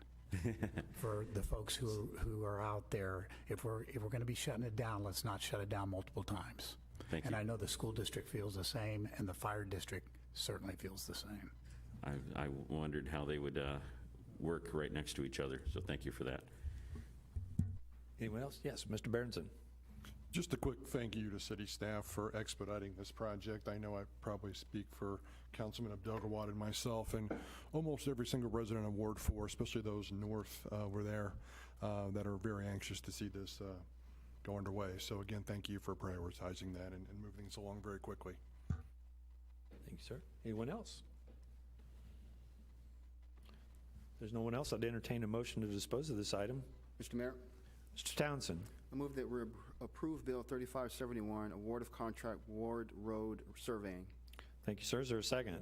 for the folks who are out there. If we're going to be shutting it down, let's not shut it down multiple times. Thank you. And I know the school district feels the same, and the fire district certainly feels the same. I wondered how they would work right next to each other, so thank you for that. Anyone else? Yes, Mr. Berenson. Just a quick thank you to city staff for expediting this project. I know I probably speak for Councilman Abdelgawad and myself, and almost every single resident of Ward 4, especially those north were there, that are very anxious to see this go underway. So again, thank you for prioritizing that and moving things along very quickly. Thank you, sir. Anyone else? If there's no one else, I'd entertain a motion to dispose of this item. Mr. Mayor, Mr. Townsend. I move that we approve Bill 3571, award of contract Ward Road Surveying. Thank you, sir. Is there a second?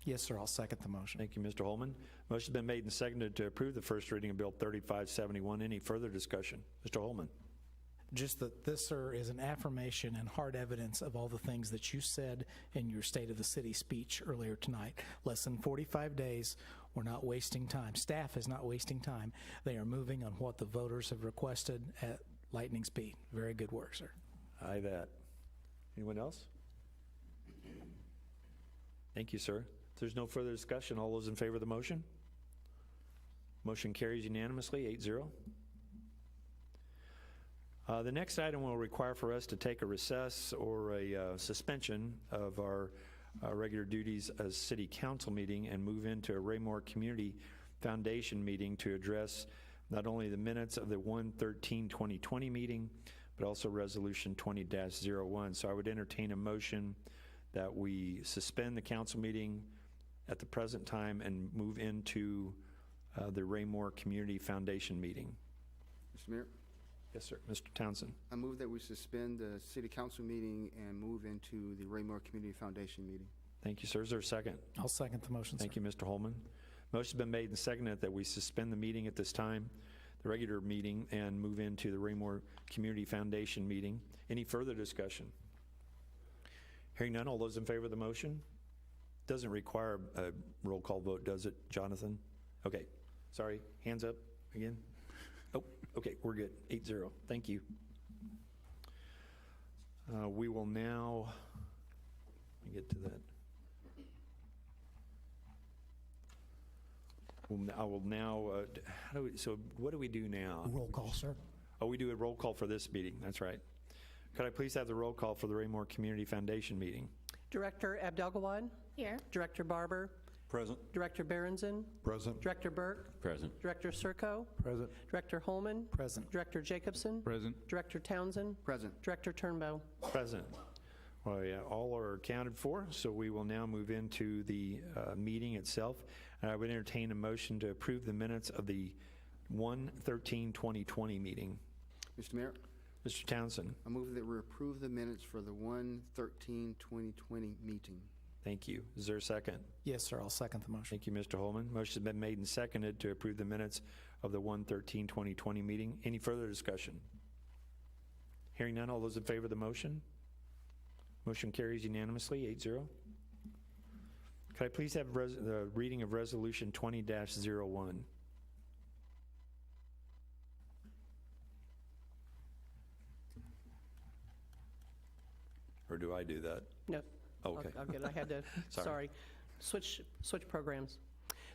Yes, sir, I'll second the motion. Thank you, Mr. Holman. Motion's been made and seconded to approve the first reading of Bill 3571. Any further discussion? Mr. Holman. Just that this, sir, is an affirmation and hard evidence of all the things that you said in your State of the City speech earlier tonight. Less than 45 days. We're not wasting time. Staff is not wasting time. They are moving on what the voters have requested at lightning speed. Very good work, sir. Aye, that. Anyone else? Thank you, sir. If there's no further discussion, all those in favor of the motion? Motion carries unanimously, 8-0. The next item will require for us to take a recess or a suspension of our regular duties as city council meeting and move into a Raymore Community Foundation meeting to address not only the minutes of the 1/13/2020 meeting, but also Resolution 20-01. So I would entertain a motion that we suspend the council meeting at the present time and move into the Raymore Community Foundation meeting. Mr. Mayor, Yes, sir. Mr. Townsend. I move that we suspend the city council meeting and move into the Raymore Community Foundation meeting. Thank you, sir. Is there a second? I'll second the motion, sir. Thank you, Mr. Holman. Motion's been made and seconded that we suspend the meeting at this time, the regular meeting, and move into the Raymore Community Foundation meeting. Any further discussion? Hearing none, all those in favor of the motion? Doesn't require a roll call vote, does it, Jonathan? Okay, sorry, hands up again. Oh, okay, we're good, 8-0, thank you. We will now, let me get to that. I will now, so what do we do now? Roll call, sir. Oh, we do a roll call for this meeting, that's right. Could I please have the roll call for the Raymore Community Foundation meeting? Director Abdelgawad? Here. Director Barber? Present. Director Berenson? Present. Director Burke? Present. Director Serko? Present. Director Holman? Present. Director Jacobson? Present. Director Townsend? Present. Director Turnbow? Present. Well, yeah, all are accounted for, so we will now move into the meeting itself. And I would entertain a motion to approve the minutes of the 1/13/2020 meeting. Mr. Mayor, Mr. Townsend. I move that we approve the minutes for the 1/13/2020 meeting. Thank you. Is there a second? Yes, sir, I'll second the motion. Thank you, Mr. Holman. Motion's been made and seconded to approve the minutes of the 1/13/2020 meeting. Any further discussion? Hearing none, all those in favor of the motion? Motion carries unanimously, 8-0. Could I please have the reading of Resolution 20-01? Or do I do that? No. Okay. I'll get it. I had to, Sorry. sorry. Switch programs.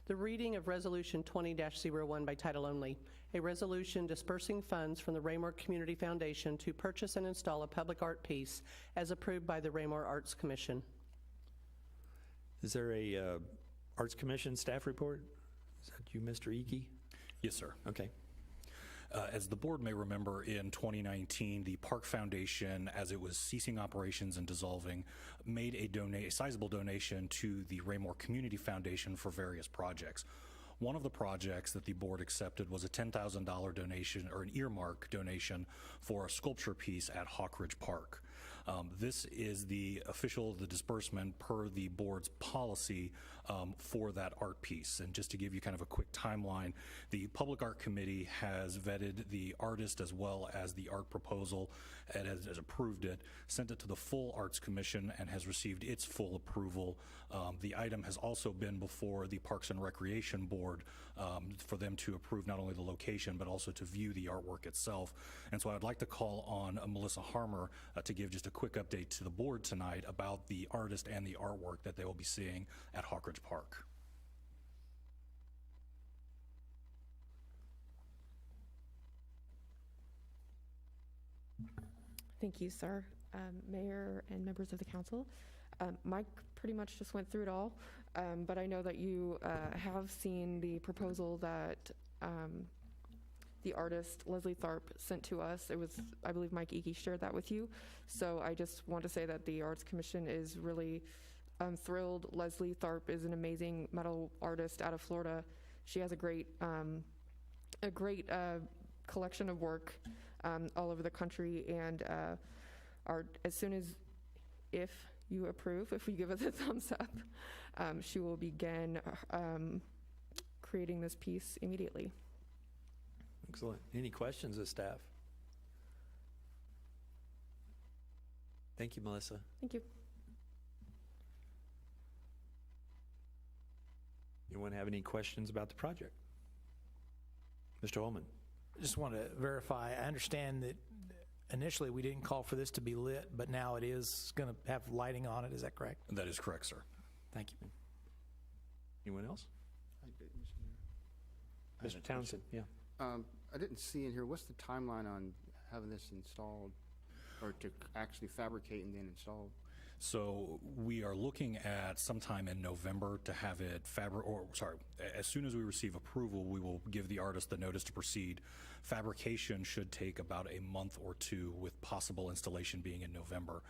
The reading of Resolution 20-01 by title only. A resolution dispersing funds from the Raymore Community Foundation to purchase and install a public art piece as approved by the Raymore Arts Commission. Is there a Arts Commission staff report? Is that you, Mr. Eakey? Yes, sir. Okay. As the board may remember, in 2019, the Park Foundation, as it was ceasing operations and dissolving, made a sizable donation to the Raymore Community Foundation for various projects. One of the projects that the board accepted was a $10,000 donation, or an earmark donation, for a sculpture piece at Hawk Ridge Park. This is the disbursement per the board's policy for that art piece. And just to give you kind of a quick timeline, the Public Art Committee has vetted the artist as well as the art proposal and has approved it, sent it to the full Arts Commission, and has received its full approval. The item has also been before the Parks and Recreation Board for them to approve not only the location, but also to view the artwork itself. And so I'd like to call on Melissa Harmer to give just a quick update to the board tonight about the artist and the artwork that they will be seeing at Hawkridge Park. Thank you, sir. Mayor and members of the council. Mike pretty much just went through it all, but I know that you have seen the proposal that the artist Leslie Tharp sent to us. It was, I believe Mike Eakey shared that with you. So I just want to say that the Arts Commission is really thrilled. Leslie Tharp is an amazing metal artist out of Florida. She has a great collection of work all over the country, and as soon as, if you approve, if we give it a thumbs up, she will begin creating this piece immediately. Excellent. Any questions of staff? Thank you, Melissa. Thank you. Anyone have any questions about the project? Mr. Holman. Just want to verify, I understand that initially we didn't call for this to be lit, but now it is going to have lighting on it. Is that correct? That is correct, sir. Thank you. Anyone else? I did, Mr. Mayor. Mr. Townsend, yeah. I didn't see in here, what's the timeline on having this installed, or to actually fabricate and then install? So we are looking at sometime in November to have it as soon as we receive approval, we will give the artist the notice to proceed. Fabrication should take about a month or two, with possible installation being in November.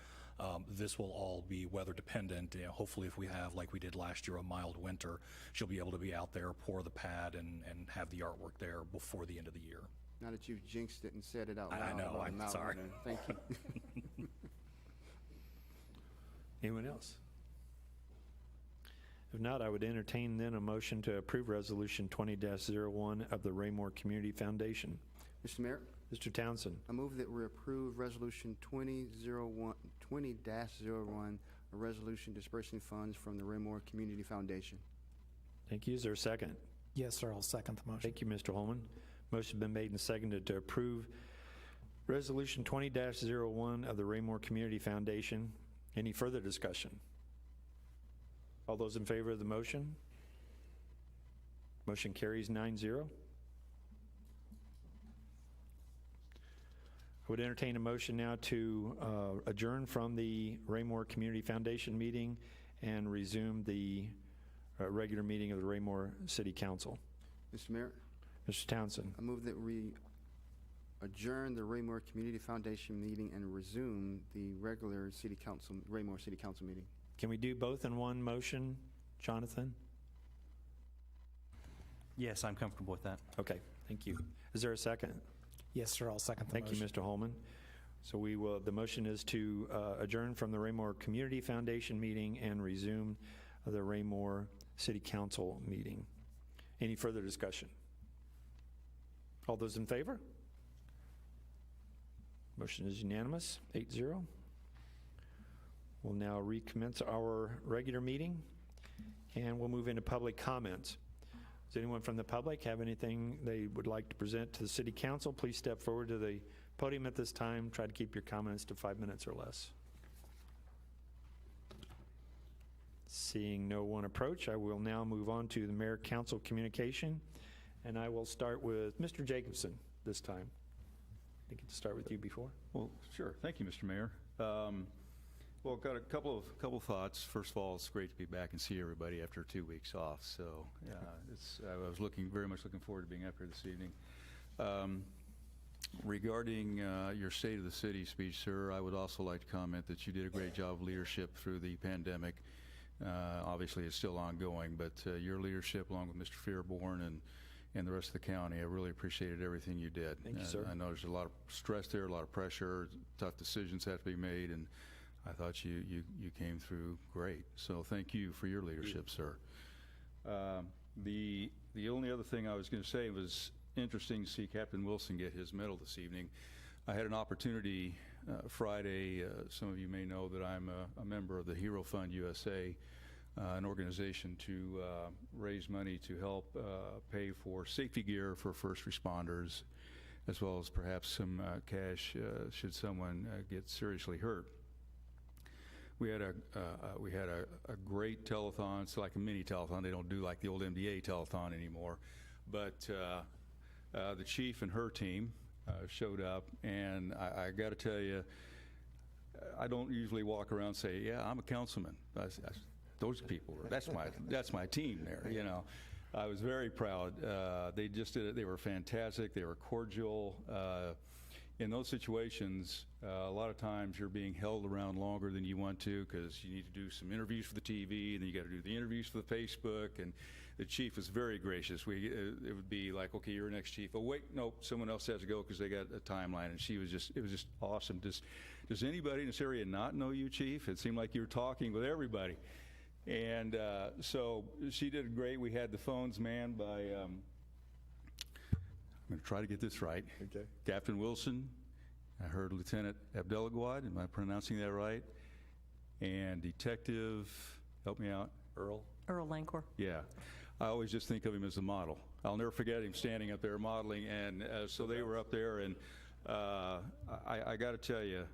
This will all be weather dependent. Hopefully, if we have, like we did last year, a mild winter, she'll be able to be out there, pour the pad, and have the artwork there before the end of the year. Now that you've jinxed it and said it out loud. I know, I'm about sorry. Thank you. Anyone else? If not, I would entertain then a motion to approve Resolution 20-01 of the Raymore Community Foundation. Mr. Mayor, Mr. Townsend. I move that we approve Resolution 20-01, a resolution dispersing funds from the Raymore Community Foundation. Thank you. Is there a second? Yes, sir. I'll second the motion. Thank you, Mr. Holman. Motion been made and seconded to approve Resolution 20-01 of the Raymore Community Foundation. Any further discussion? All those in favor of the motion? Motion carries 9-0. I would entertain a motion now to adjourn from the Raymore Community Foundation meeting and resume the regular meeting of the Raymore City Council. Mr. Mayor? Mr. Townsend. I move that we adjourn the Raymore Community Foundation meeting and resume the regular Raymore City Council meeting. Can we do both in one motion, Jonathan? Yes, I'm comfortable with that. Okay, thank you. Is there a second? Yes, sir. I'll second the Thank motion. you, Mr. Holman. So the motion is to adjourn from the Raymore Community Foundation meeting and resume the Raymore City Council meeting. Any further discussion? All those in favor? Motion is unanimous, 8-0. We'll now recommence our regular meeting, and we'll move into public comments. Does anyone from the public have anything they would like to present to the City Council? Please step forward to the podium at this time. Try to keep your comments to 5 minutes or less. Seeing no one approach, I will now move on to the Mayor-Council communication, and I will start with Mr. Jacobson this time. I get to start with you before. Well, sure. Thank you, Mr. Mayor. Well, got a couple of thoughts. First of all, it's great to be back and see everybody after 2 weeks off. So, I was very much looking forward to being up here this evening. Regarding your State of the City speech, sir, I would also like to comment that you did a great job of leadership through the pandemic. Obviously, it's still ongoing, but your leadership, along with Mr. Fairborn and the rest of the county, I really appreciated everything you did. Thank you, sir. I know there's a lot of stress there, a lot of pressure, tough decisions have to be made, and I thought you came through great. So thank you for your leadership, sir. The only other thing I was going to say was interesting to see Captain Wilson get his medal this evening. I had an opportunity Friday. Some of you may know that I'm a member of the Hero Fund USA. an organization to raise money to help pay for safety gear for first responders, as well as perhaps some cash should someone get seriously hurt. We had a great telethon. It's like a mini telethon. They don't do like the old MDA telethon anymore. But the chief and her team showed up, and I got to tell you, I don't usually walk around and say, "Yeah, I'm a councilman." Those people, that's my team there. You know, I was very proud. They just did it. They were fantastic. They were cordial. In those situations, a lot of times you're being held around longer than you want to because you need to do some interviews for the TV, and then you got to do the interviews for the Facebook. And the chief was very gracious. It would be like, "Okay, you're next chief." Oh wait, nope, someone else has to go because they got a timeline. And it was just awesome. Does anybody in this area not know you, Chief? It seemed like you were talking with everybody. And so she did great. We had the phones manned by. I'm going to try to get this right. Okay. Captain Wilson. I heard Lieutenant Abdelagwad. Am I pronouncing that right? And Detective, help me out. Earl Lancor. Yeah. I always just think of him as a model. I'll never forget him standing up there modeling. And so they were up there. And I got to tell you,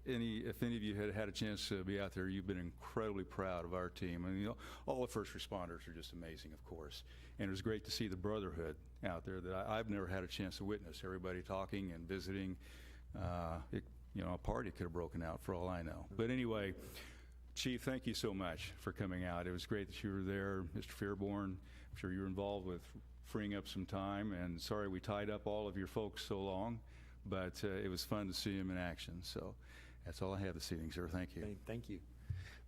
if any of you had a chance to be out there, you've been incredibly proud of our team. And, you know, all the first responders are just amazing, of course. And it was great to see the brotherhood out there that I've never had a chance to witness. Everybody talking and visiting. You know, a party could have broken out for all I know. But anyway, Chief, thank you so much for coming out. It was great that you were there. Mr. Fairborn, I'm sure you were involved with freeing up some time. And sorry we tied up all of your folks so long, but it was fun to see him in action. So that's all I have this evening, sir. Thank you. Okay, thank you.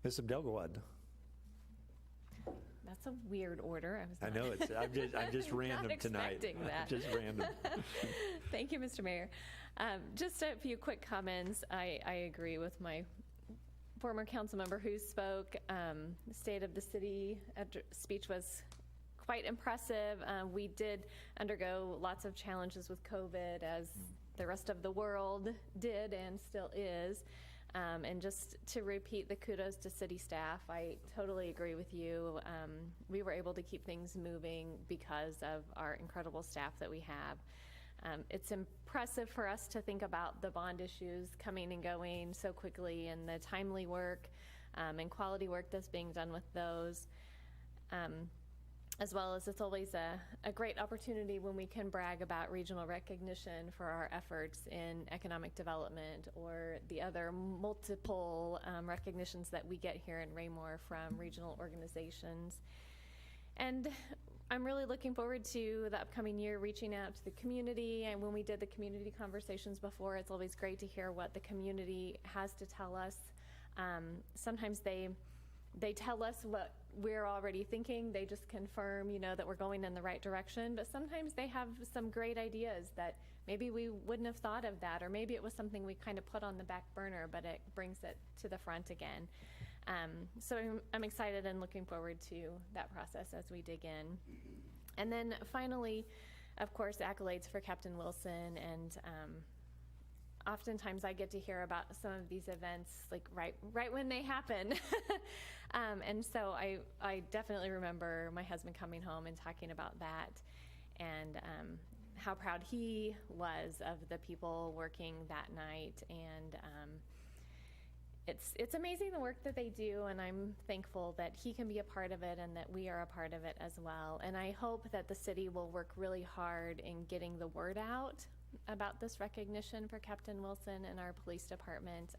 Ms. Abdelgawad. That's a weird order. I know, I'm just random not tonight. expecting that. Just random. Thank you, Mr. Mayor. Just a few quick comments. I agree with my former council member who spoke. The State of the City speech was quite impressive. We did undergo lots of challenges with COVID, as the rest of the world did and still is. And just to repeat the kudos to city staff, I totally agree with you. We were able to keep things moving because of our incredible staff that we have. It's impressive for us to think about the bond issues coming and going so quickly, and the timely work and quality work that's being done with those. As well as it's always a great opportunity when we can brag about regional recognition for our efforts in economic development, or the other multiple recognitions that we get here in Raymore from regional organizations. And I'm really looking forward to the upcoming year, reaching out to the community. And when we did the community conversations before, it's always great to hear what the community has to tell us. Sometimes they tell us what we're already thinking. They just confirm, you know, that we're going in the right direction. But sometimes they have some great ideas that maybe we wouldn't have thought of that, or maybe it was something we kind of put on the back burner, but it brings it to the front again. So I'm excited and looking forward to that process as we dig in. And then finally, of course, accolades for Captain Wilson. And oftentimes I get to hear about some of these events like right when they happen. And so I definitely remember my husband coming home and talking about that, and how proud he was of the people working that night. And it's amazing the work that they do, and I'm thankful that he can be a part of it and that we are a part of it as well. And I hope that the city will work really hard in getting the word out about this recognition for Captain Wilson and our police department.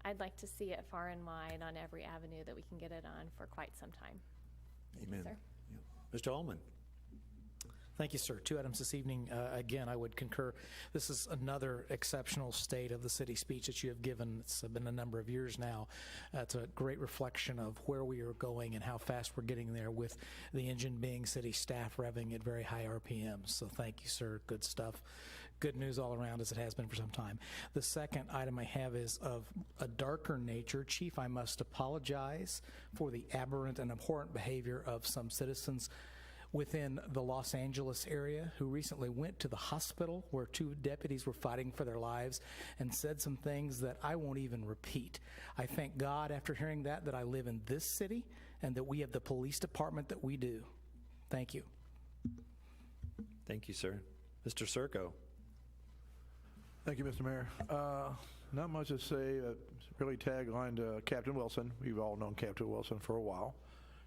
I'd like to see it far and wide on every avenue that we can get it on for quite some time. Amen. Sir? Yeah. Mr. Ullman. Thank you, sir. 2 items this evening. Again, I would concur. This is another exceptional state of the city speech that you have given. It's been a number of years now. It's a great reflection of where we are going and how fast we're getting there, with the engine being city staff revving at very high RPMs. So thank you, sir. Good stuff. Good news all around, as it has been for some time. The second item I have is of a darker nature. Chief, I must apologize for the aberrant and abhorrent behavior of some citizens within the Los Angeles area who recently went to the hospital where 2 deputies were fighting for their lives and said some things that I won't even repeat. I thank God after hearing that I live in this city and that we have the police department that we do. Thank you. Thank you, sir. Mr. Circo. Thank you, Mr. Mayor. Not much to say. Really tagline to Captain Wilson. We've all known Captain Wilson for a while.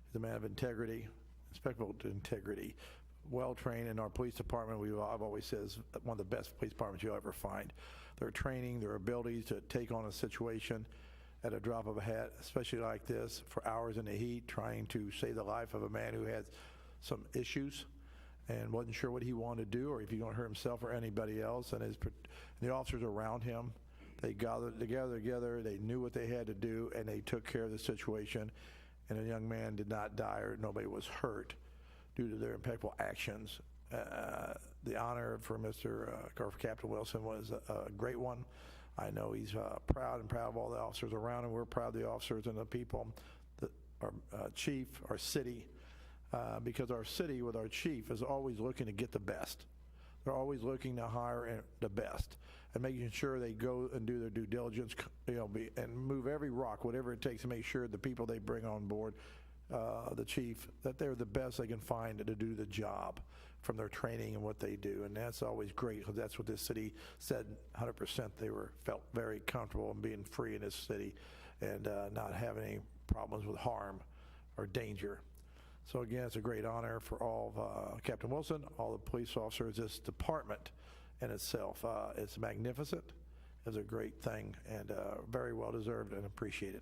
He's a man of integrity, respectful to integrity, well-trained. In our police department, I've always said is one of the best police departments you'll ever find. Their training, their ability to take on a situation at a drop of a hat, especially like this, for hours in the heat, trying to save the life of a man who had some issues and wasn't sure what he wanted to do or if he was going to hurt himself or anybody else. And the officers around him, they gathered together, they knew what they had to do, and they took care of the situation. And the young man did not die or nobody was hurt due to their impeccable actions. The honor for Captain Wilson was a great one. I know he's proud of all the officers around him. We're proud of the officers and the people, our chief, our city, because our city with our chief is always looking to get the best. They're always looking to hire the best and making sure they go and do their due diligence, and move every rock, whatever it takes to make sure the people they bring on board, the chief, that they're the best they can find to do the job from their training and what they do. And that's always great because that's what this city said 100%. They felt very comfortable in being free in this city and not having any problems with harm or danger. So again, it's a great honor for all of Captain Wilson, all the police officers, this department in itself. It's magnificent. It's a great thing and very well deserved and appreciated.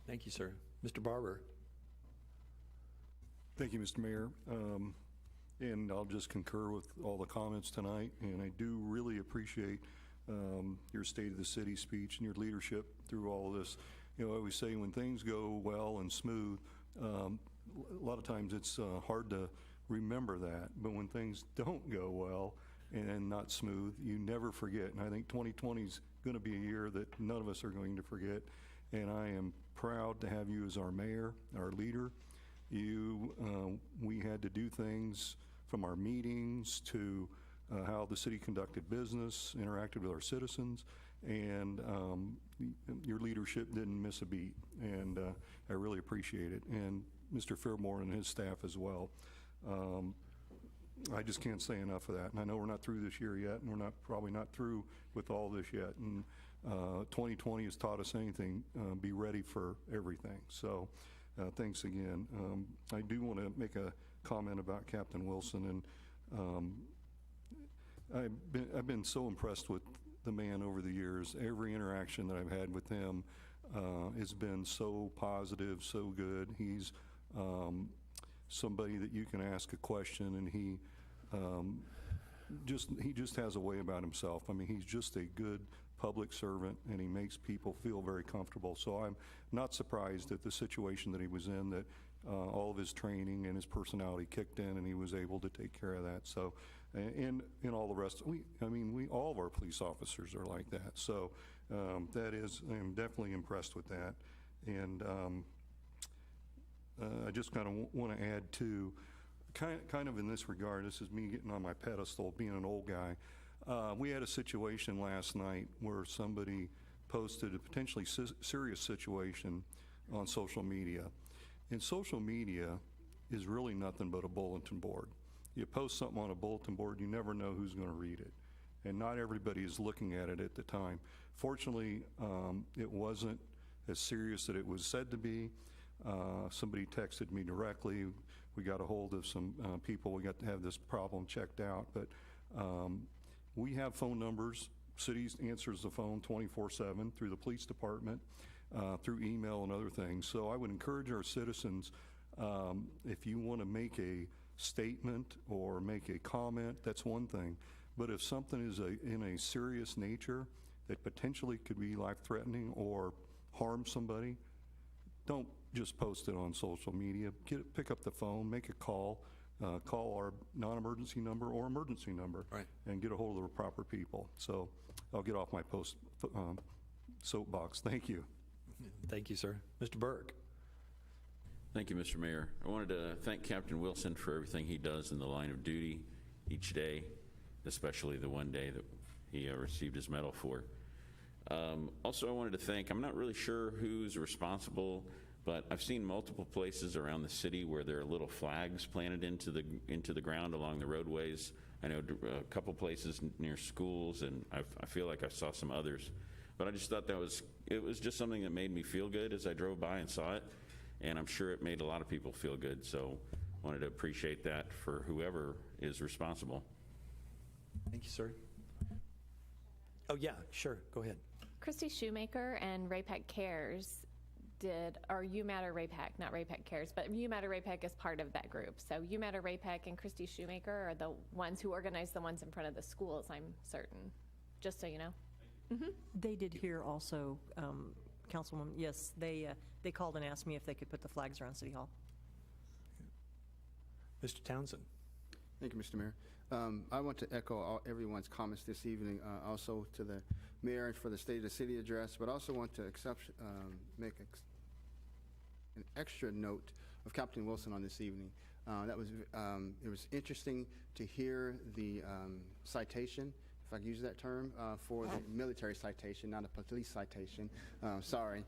Thank you, sir. Mr. Barber. Thank you, Mr. Mayor. And I'll just concur with all the comments tonight. And I do really appreciate your State of the City speech and your leadership through all of this. I always say when things go well and smooth, a lot of times it's hard to remember that. But when things don't go well and not smooth, you never forget. And I think 2020 is going to be a year that none of us are going to forget. And I am proud to have you as our mayor, our leader. We had to do things from our meetings to how the city conducted business, interacted with our citizens, and your leadership didn't miss a beat, and I really appreciate it. And Mr. Fairmore and his staff as well. I just can't say enough of that. And I know we're not through this year yet, and we're probably not through with all this yet. And 2020 has taught us anything, be ready for everything. So thanks again. I do want to make a comment about Captain Wilson, and I've been so impressed with the man over the years. Every interaction that I've had with him has been so positive, so good. He's somebody that you can ask a question, and he just has a way about himself. I mean, he's just a good public servant, and he makes people feel very comfortable. So I'm not surprised at the situation that he was in, that all of his training and his personality kicked in, and he was able to take care of that. So, and all the rest, all of our police officers are like that. So I'm definitely impressed with that. And I just kind of want to add to, kind of in this regard, this is me getting on my pedestal, being an old guy. We had a situation last night where somebody posted a potentially serious situation on social media. And social media is really nothing but a bulletin board. You post something on a bulletin board, you never know who's going to read it. And not everybody is looking at it at the time. Fortunately, it wasn't as serious as it was said to be. Somebody texted me directly. We got a hold of some people. We got to have this problem checked out. But we have phone numbers. City answers the phone 24/7 through the police department, through email and other things. So I would encourage our citizens, if you want to make a statement or make a comment, that's one thing. But if something is in a serious nature that potentially could be life-threatening or harm somebody, don't just post it on social media. Pick up the phone, make a call, call our non-emergency number or emergency number, and get a hold of the proper people. So I'll get off my soapbox. Thank you. Thank you, sir. Mr. Burke. Thank you, Mr. Mayor. I wanted to thank Captain Wilson for everything he does in the line of duty each day, especially the one day that he received his medal for. Also, I wanted to thank, I'm not really sure who's responsible, but I've seen multiple places around the city where there are little flags planted into the ground along the roadways. I know a couple places near schools, and I feel like I saw some others. But I just thought it was just something that made me feel good as I drove by and saw it, and I'm sure it made a lot of people feel good. So wanted to appreciate that for whoever is responsible. Thank you, sir. Oh, yeah, sure, go ahead. Christy Shoemaker and Raypac Cares or You Matter Raypac, not Raypac Cares, but You Matter Raypac is part of that group. So You Matter Raypac and Christy Shoemaker are the ones who organize the ones in front of the schools, I'm certain, just so you know. They did hear also, Councilwoman, yes, they called and asked me if they could put the flags around City Hall. Mr. Townsend. Thank you, Mr. Mayor. I want to echo everyone's comments this evening, also to the mayor for the State of the City address, but also want to make an extra note of Captain Wilson on this evening. It was interesting to hear the citation, if I can use that term, for the military citation, not a police citation. Sorry,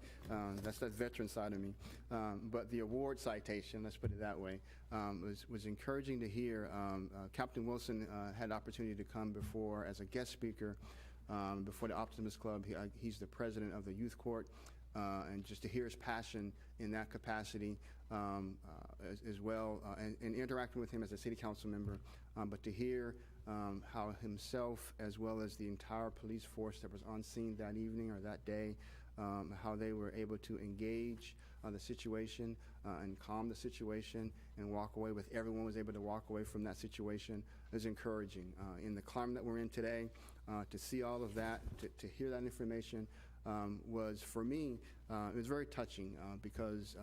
that's that veteran side of me. But the award citation, let's put it that way, was encouraging to hear. Captain Wilson had the opportunity to come before as a guest speaker before the Optimist Club. He's the president of the youth court, and just to hear his passion in that capacity as well, and interacting with him as a city council member, but to hear how himself, as well as the entire police force that was on scene that evening or that day, how they were able to engage the situation and calm the situation and walk away with, everyone was able to walk away from that situation is encouraging. In the climate that we're in today, to see all of that, to hear that information was, for me, it was very touching because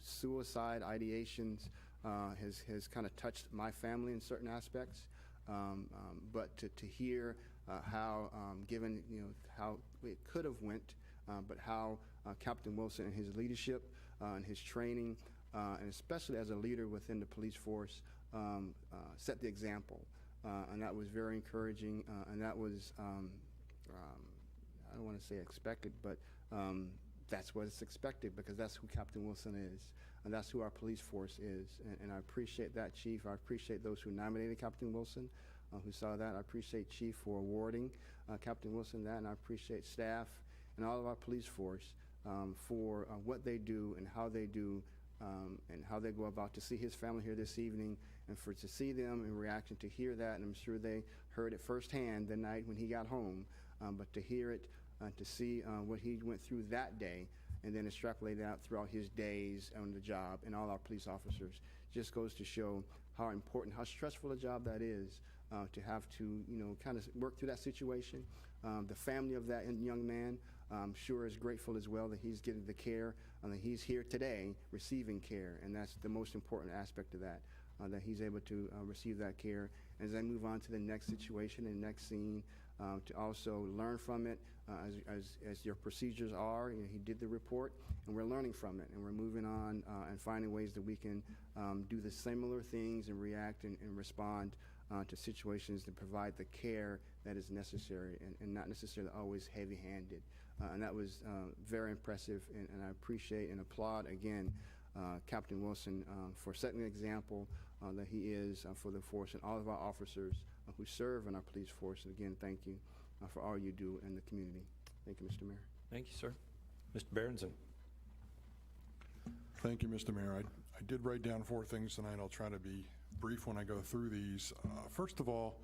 suicide ideations has kind of touched my family in certain aspects. But to hear how, given how it could have went, but how Captain Wilson and his leadership and his training, and especially as a leader within the police force, set the example, and that was very encouraging. And that was, I don't want to say expected, but that's what is expected because that's who Captain Wilson is. And that's who our police force is. And I appreciate that, Chief. I appreciate those who nominated Captain Wilson, who saw that. I appreciate Chief for awarding Captain Wilson that. And I appreciate staff and all of our police force for what they do and how they do and how they go about to see his family here this evening and to see them in reaction to hear that. And I'm sure they heard it firsthand the night when he got home. But to hear it, to see what he went through that day, and then extrapolate out throughout his days on the job and all our police officers, just goes to show how important, how stressful a job that is to have to, kind of work through that situation. The family of that young man, I'm sure is grateful as well that he's getting the care and that he's here today receiving care, and that's the most important aspect of that, that he's able to receive that care. As I move on to the next situation and next scene, to also learn from it as your procedures are. He did the report, and we're learning from it, and we're moving on and finding ways that we can do the similar things and react and respond to situations that provide the care that is necessary and not necessarily always heavy-handed. And that was very impressive, and I appreciate and applaud again Captain Wilson for setting an example that he is for the force and all of our officers who serve in our police force. And again, thank you for all you do in the community. Thank you, Mr. Mayor. Thank you, sir. Mr. Berenson. Thank you, Mr. Mayor. I did write down 4 things tonight. I'll try to be brief when I go through these. First of all,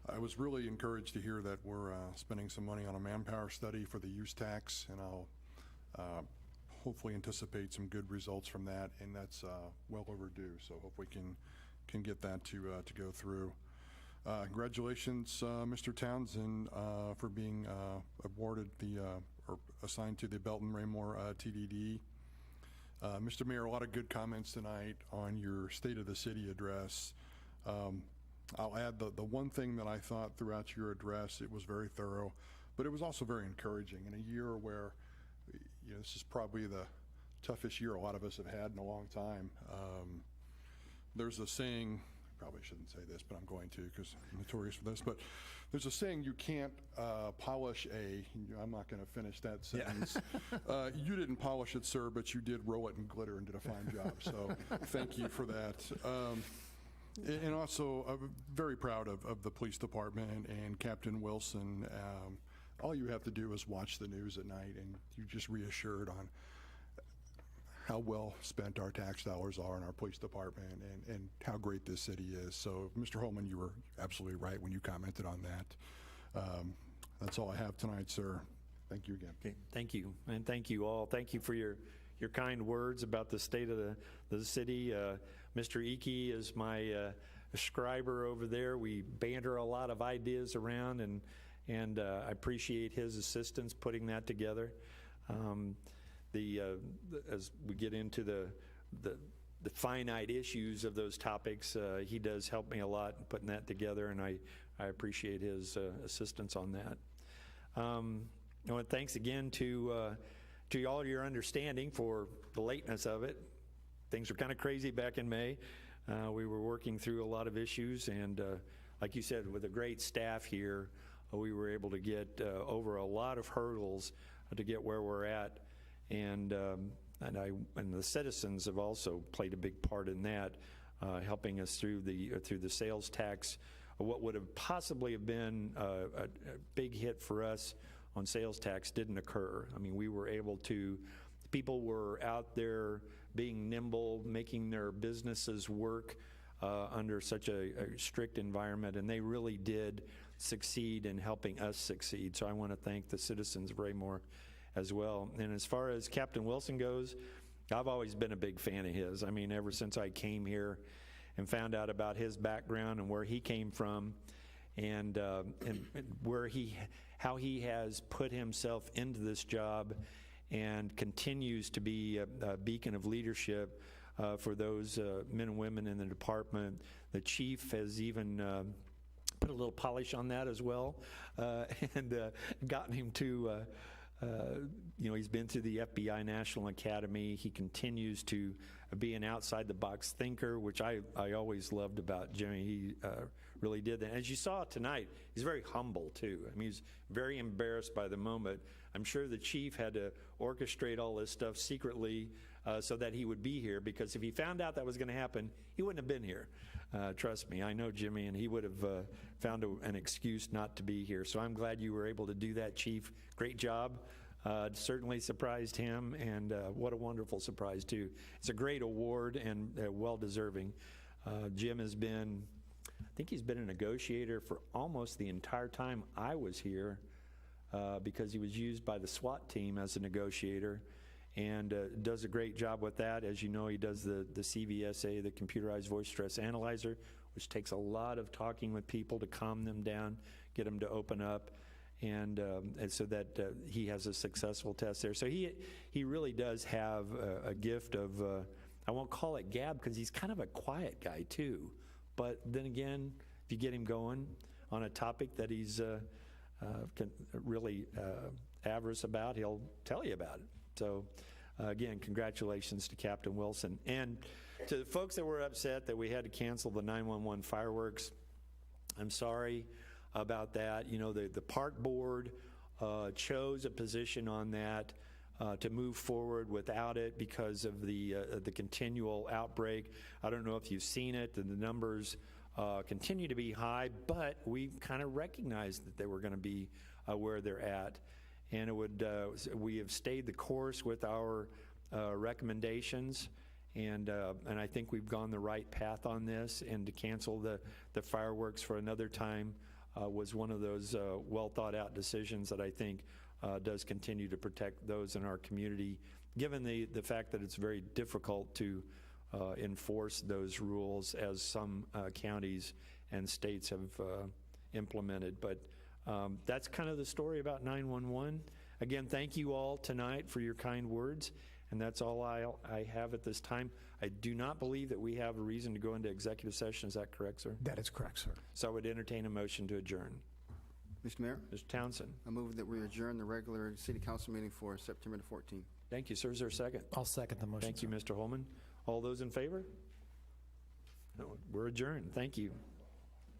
I was really encouraged to hear that we're spending some money on a manpower study for the use tax, and I'll hopefully anticipate some good results from that, and that's well overdue. So hope we can get that to go through. Congratulations, Mr. Townsend, for being awarded or assigned to the Belton Raymore TDD. Mr. Mayor, a lot of good comments tonight on your State of the City address. I'll add the one thing that I thought throughout your address, it was very thorough, but it was also very encouraging in a year where, this is probably the toughest year a lot of us have had in a long time. There's a saying, probably shouldn't say this, but I'm going to because I'm notorious for this, but there's a saying, you can't polish I'm not going to finish that sentence. You didn't polish it, sir, but you did roll it in glitter and did a fine job. So thank you for that. And also, I'm very proud of the police department and Captain Wilson. All you have to do is watch the news at night, and you're just reassured on how well spent our tax dollars are in our police department and how great this city is. So, Mr. Holman, you were absolutely right when you commented on that. That's all I have tonight, sir. Thank you again. Okay, thank you, and thank you all. Thank you for your kind words about the state of the city. Mr. Ike is my scriber over there. We banter a lot of ideas around, and I appreciate his assistance putting that together. As we get into the finite issues of those topics, he does help me a lot in putting that together, and I appreciate his assistance on that. Thanks again to all your understanding for the lateness of it. Things were kind of crazy back in May. We were working through a lot of issues, and like you said, with a great staff here, we were able to get over a lot of hurdles to get where we're at. And the citizens have also played a big part in that, helping us through the sales tax. What would have possibly have been a big hit for us on sales tax didn't occur. I mean, we were able to. People were out there being nimble, making their businesses work under such a strict environment, and they really did succeed in helping us succeed. So I want to thank the citizens of Raymore as well. And as far as Captain Wilson goes, I've always been a big fan of his. I mean, ever since I came here and found out about his background and where he came from, and how he has put himself into this job and continues to be a beacon of leadership for those men and women in the department. The chief has even put a little polish on that as well, and gotten him to, he's been through the FBI National Academy. He continues to be an outside-the-box thinker, which I always loved about Jimmy. He really did that. As you saw tonight, he's very humble, too. I mean, he's very embarrassed by the moment. I'm sure the chief had to orchestrate all this stuff secretly so that he would be here, because if he found out that was going to happen, he wouldn't have been here. Trust me, I know Jimmy, and he would have found an excuse not to be here. So I'm glad you were able to do that, Chief. Great job. Certainly surprised him, and what a wonderful surprise, too. It's a great award and well-deserving. Jim has been, I think he's been a negotiator for almost the entire time I was here, because he was used by the SWAT team as a negotiator, and does a great job with that. As you know, he does the CVSA, the Computerized Voice Stress Analyzer, which takes a lot of talking with people to calm them down, get them to open up, and so that he has a successful test there. So he really does have a gift of, I won't call it gab, because he's kind of a quiet guy too. But then again, if you get him going on a topic that he's really avarice about, he'll tell you about it. So again, congratulations to Captain Wilson. And to the folks that were upset that we had to cancel the 911 fireworks, I'm sorry about that. You know, the park board chose a position on that to move forward without it because of the continual outbreak. I don't know if you've seen it, and the numbers continue to be high, but we kind of recognized that they were going to be where they're at. And we have stayed the course with our recommendations, and I think we've gone the right path on this. And to cancel the fireworks for another time was one of those well thought out decisions that I think does continue to protect those in our community, given the fact that it's very difficult to enforce those rules, as some counties and states have implemented. But that's kind of the story about 911. Again, thank you all tonight for your kind words, and that's all I have at this time. I do not believe that we have a reason to go into executive session. Is that correct, sir? That is correct, sir. So I would entertain a motion to adjourn. Mr. Mayor? Mr. Townsend? I move that we adjourn the regular city council meeting for September the 14th. Thank you, sir. Is there a second? I'll second the motion. Thank you, Mr. Holman. All those in favor? No, we're adjourned. Thank you.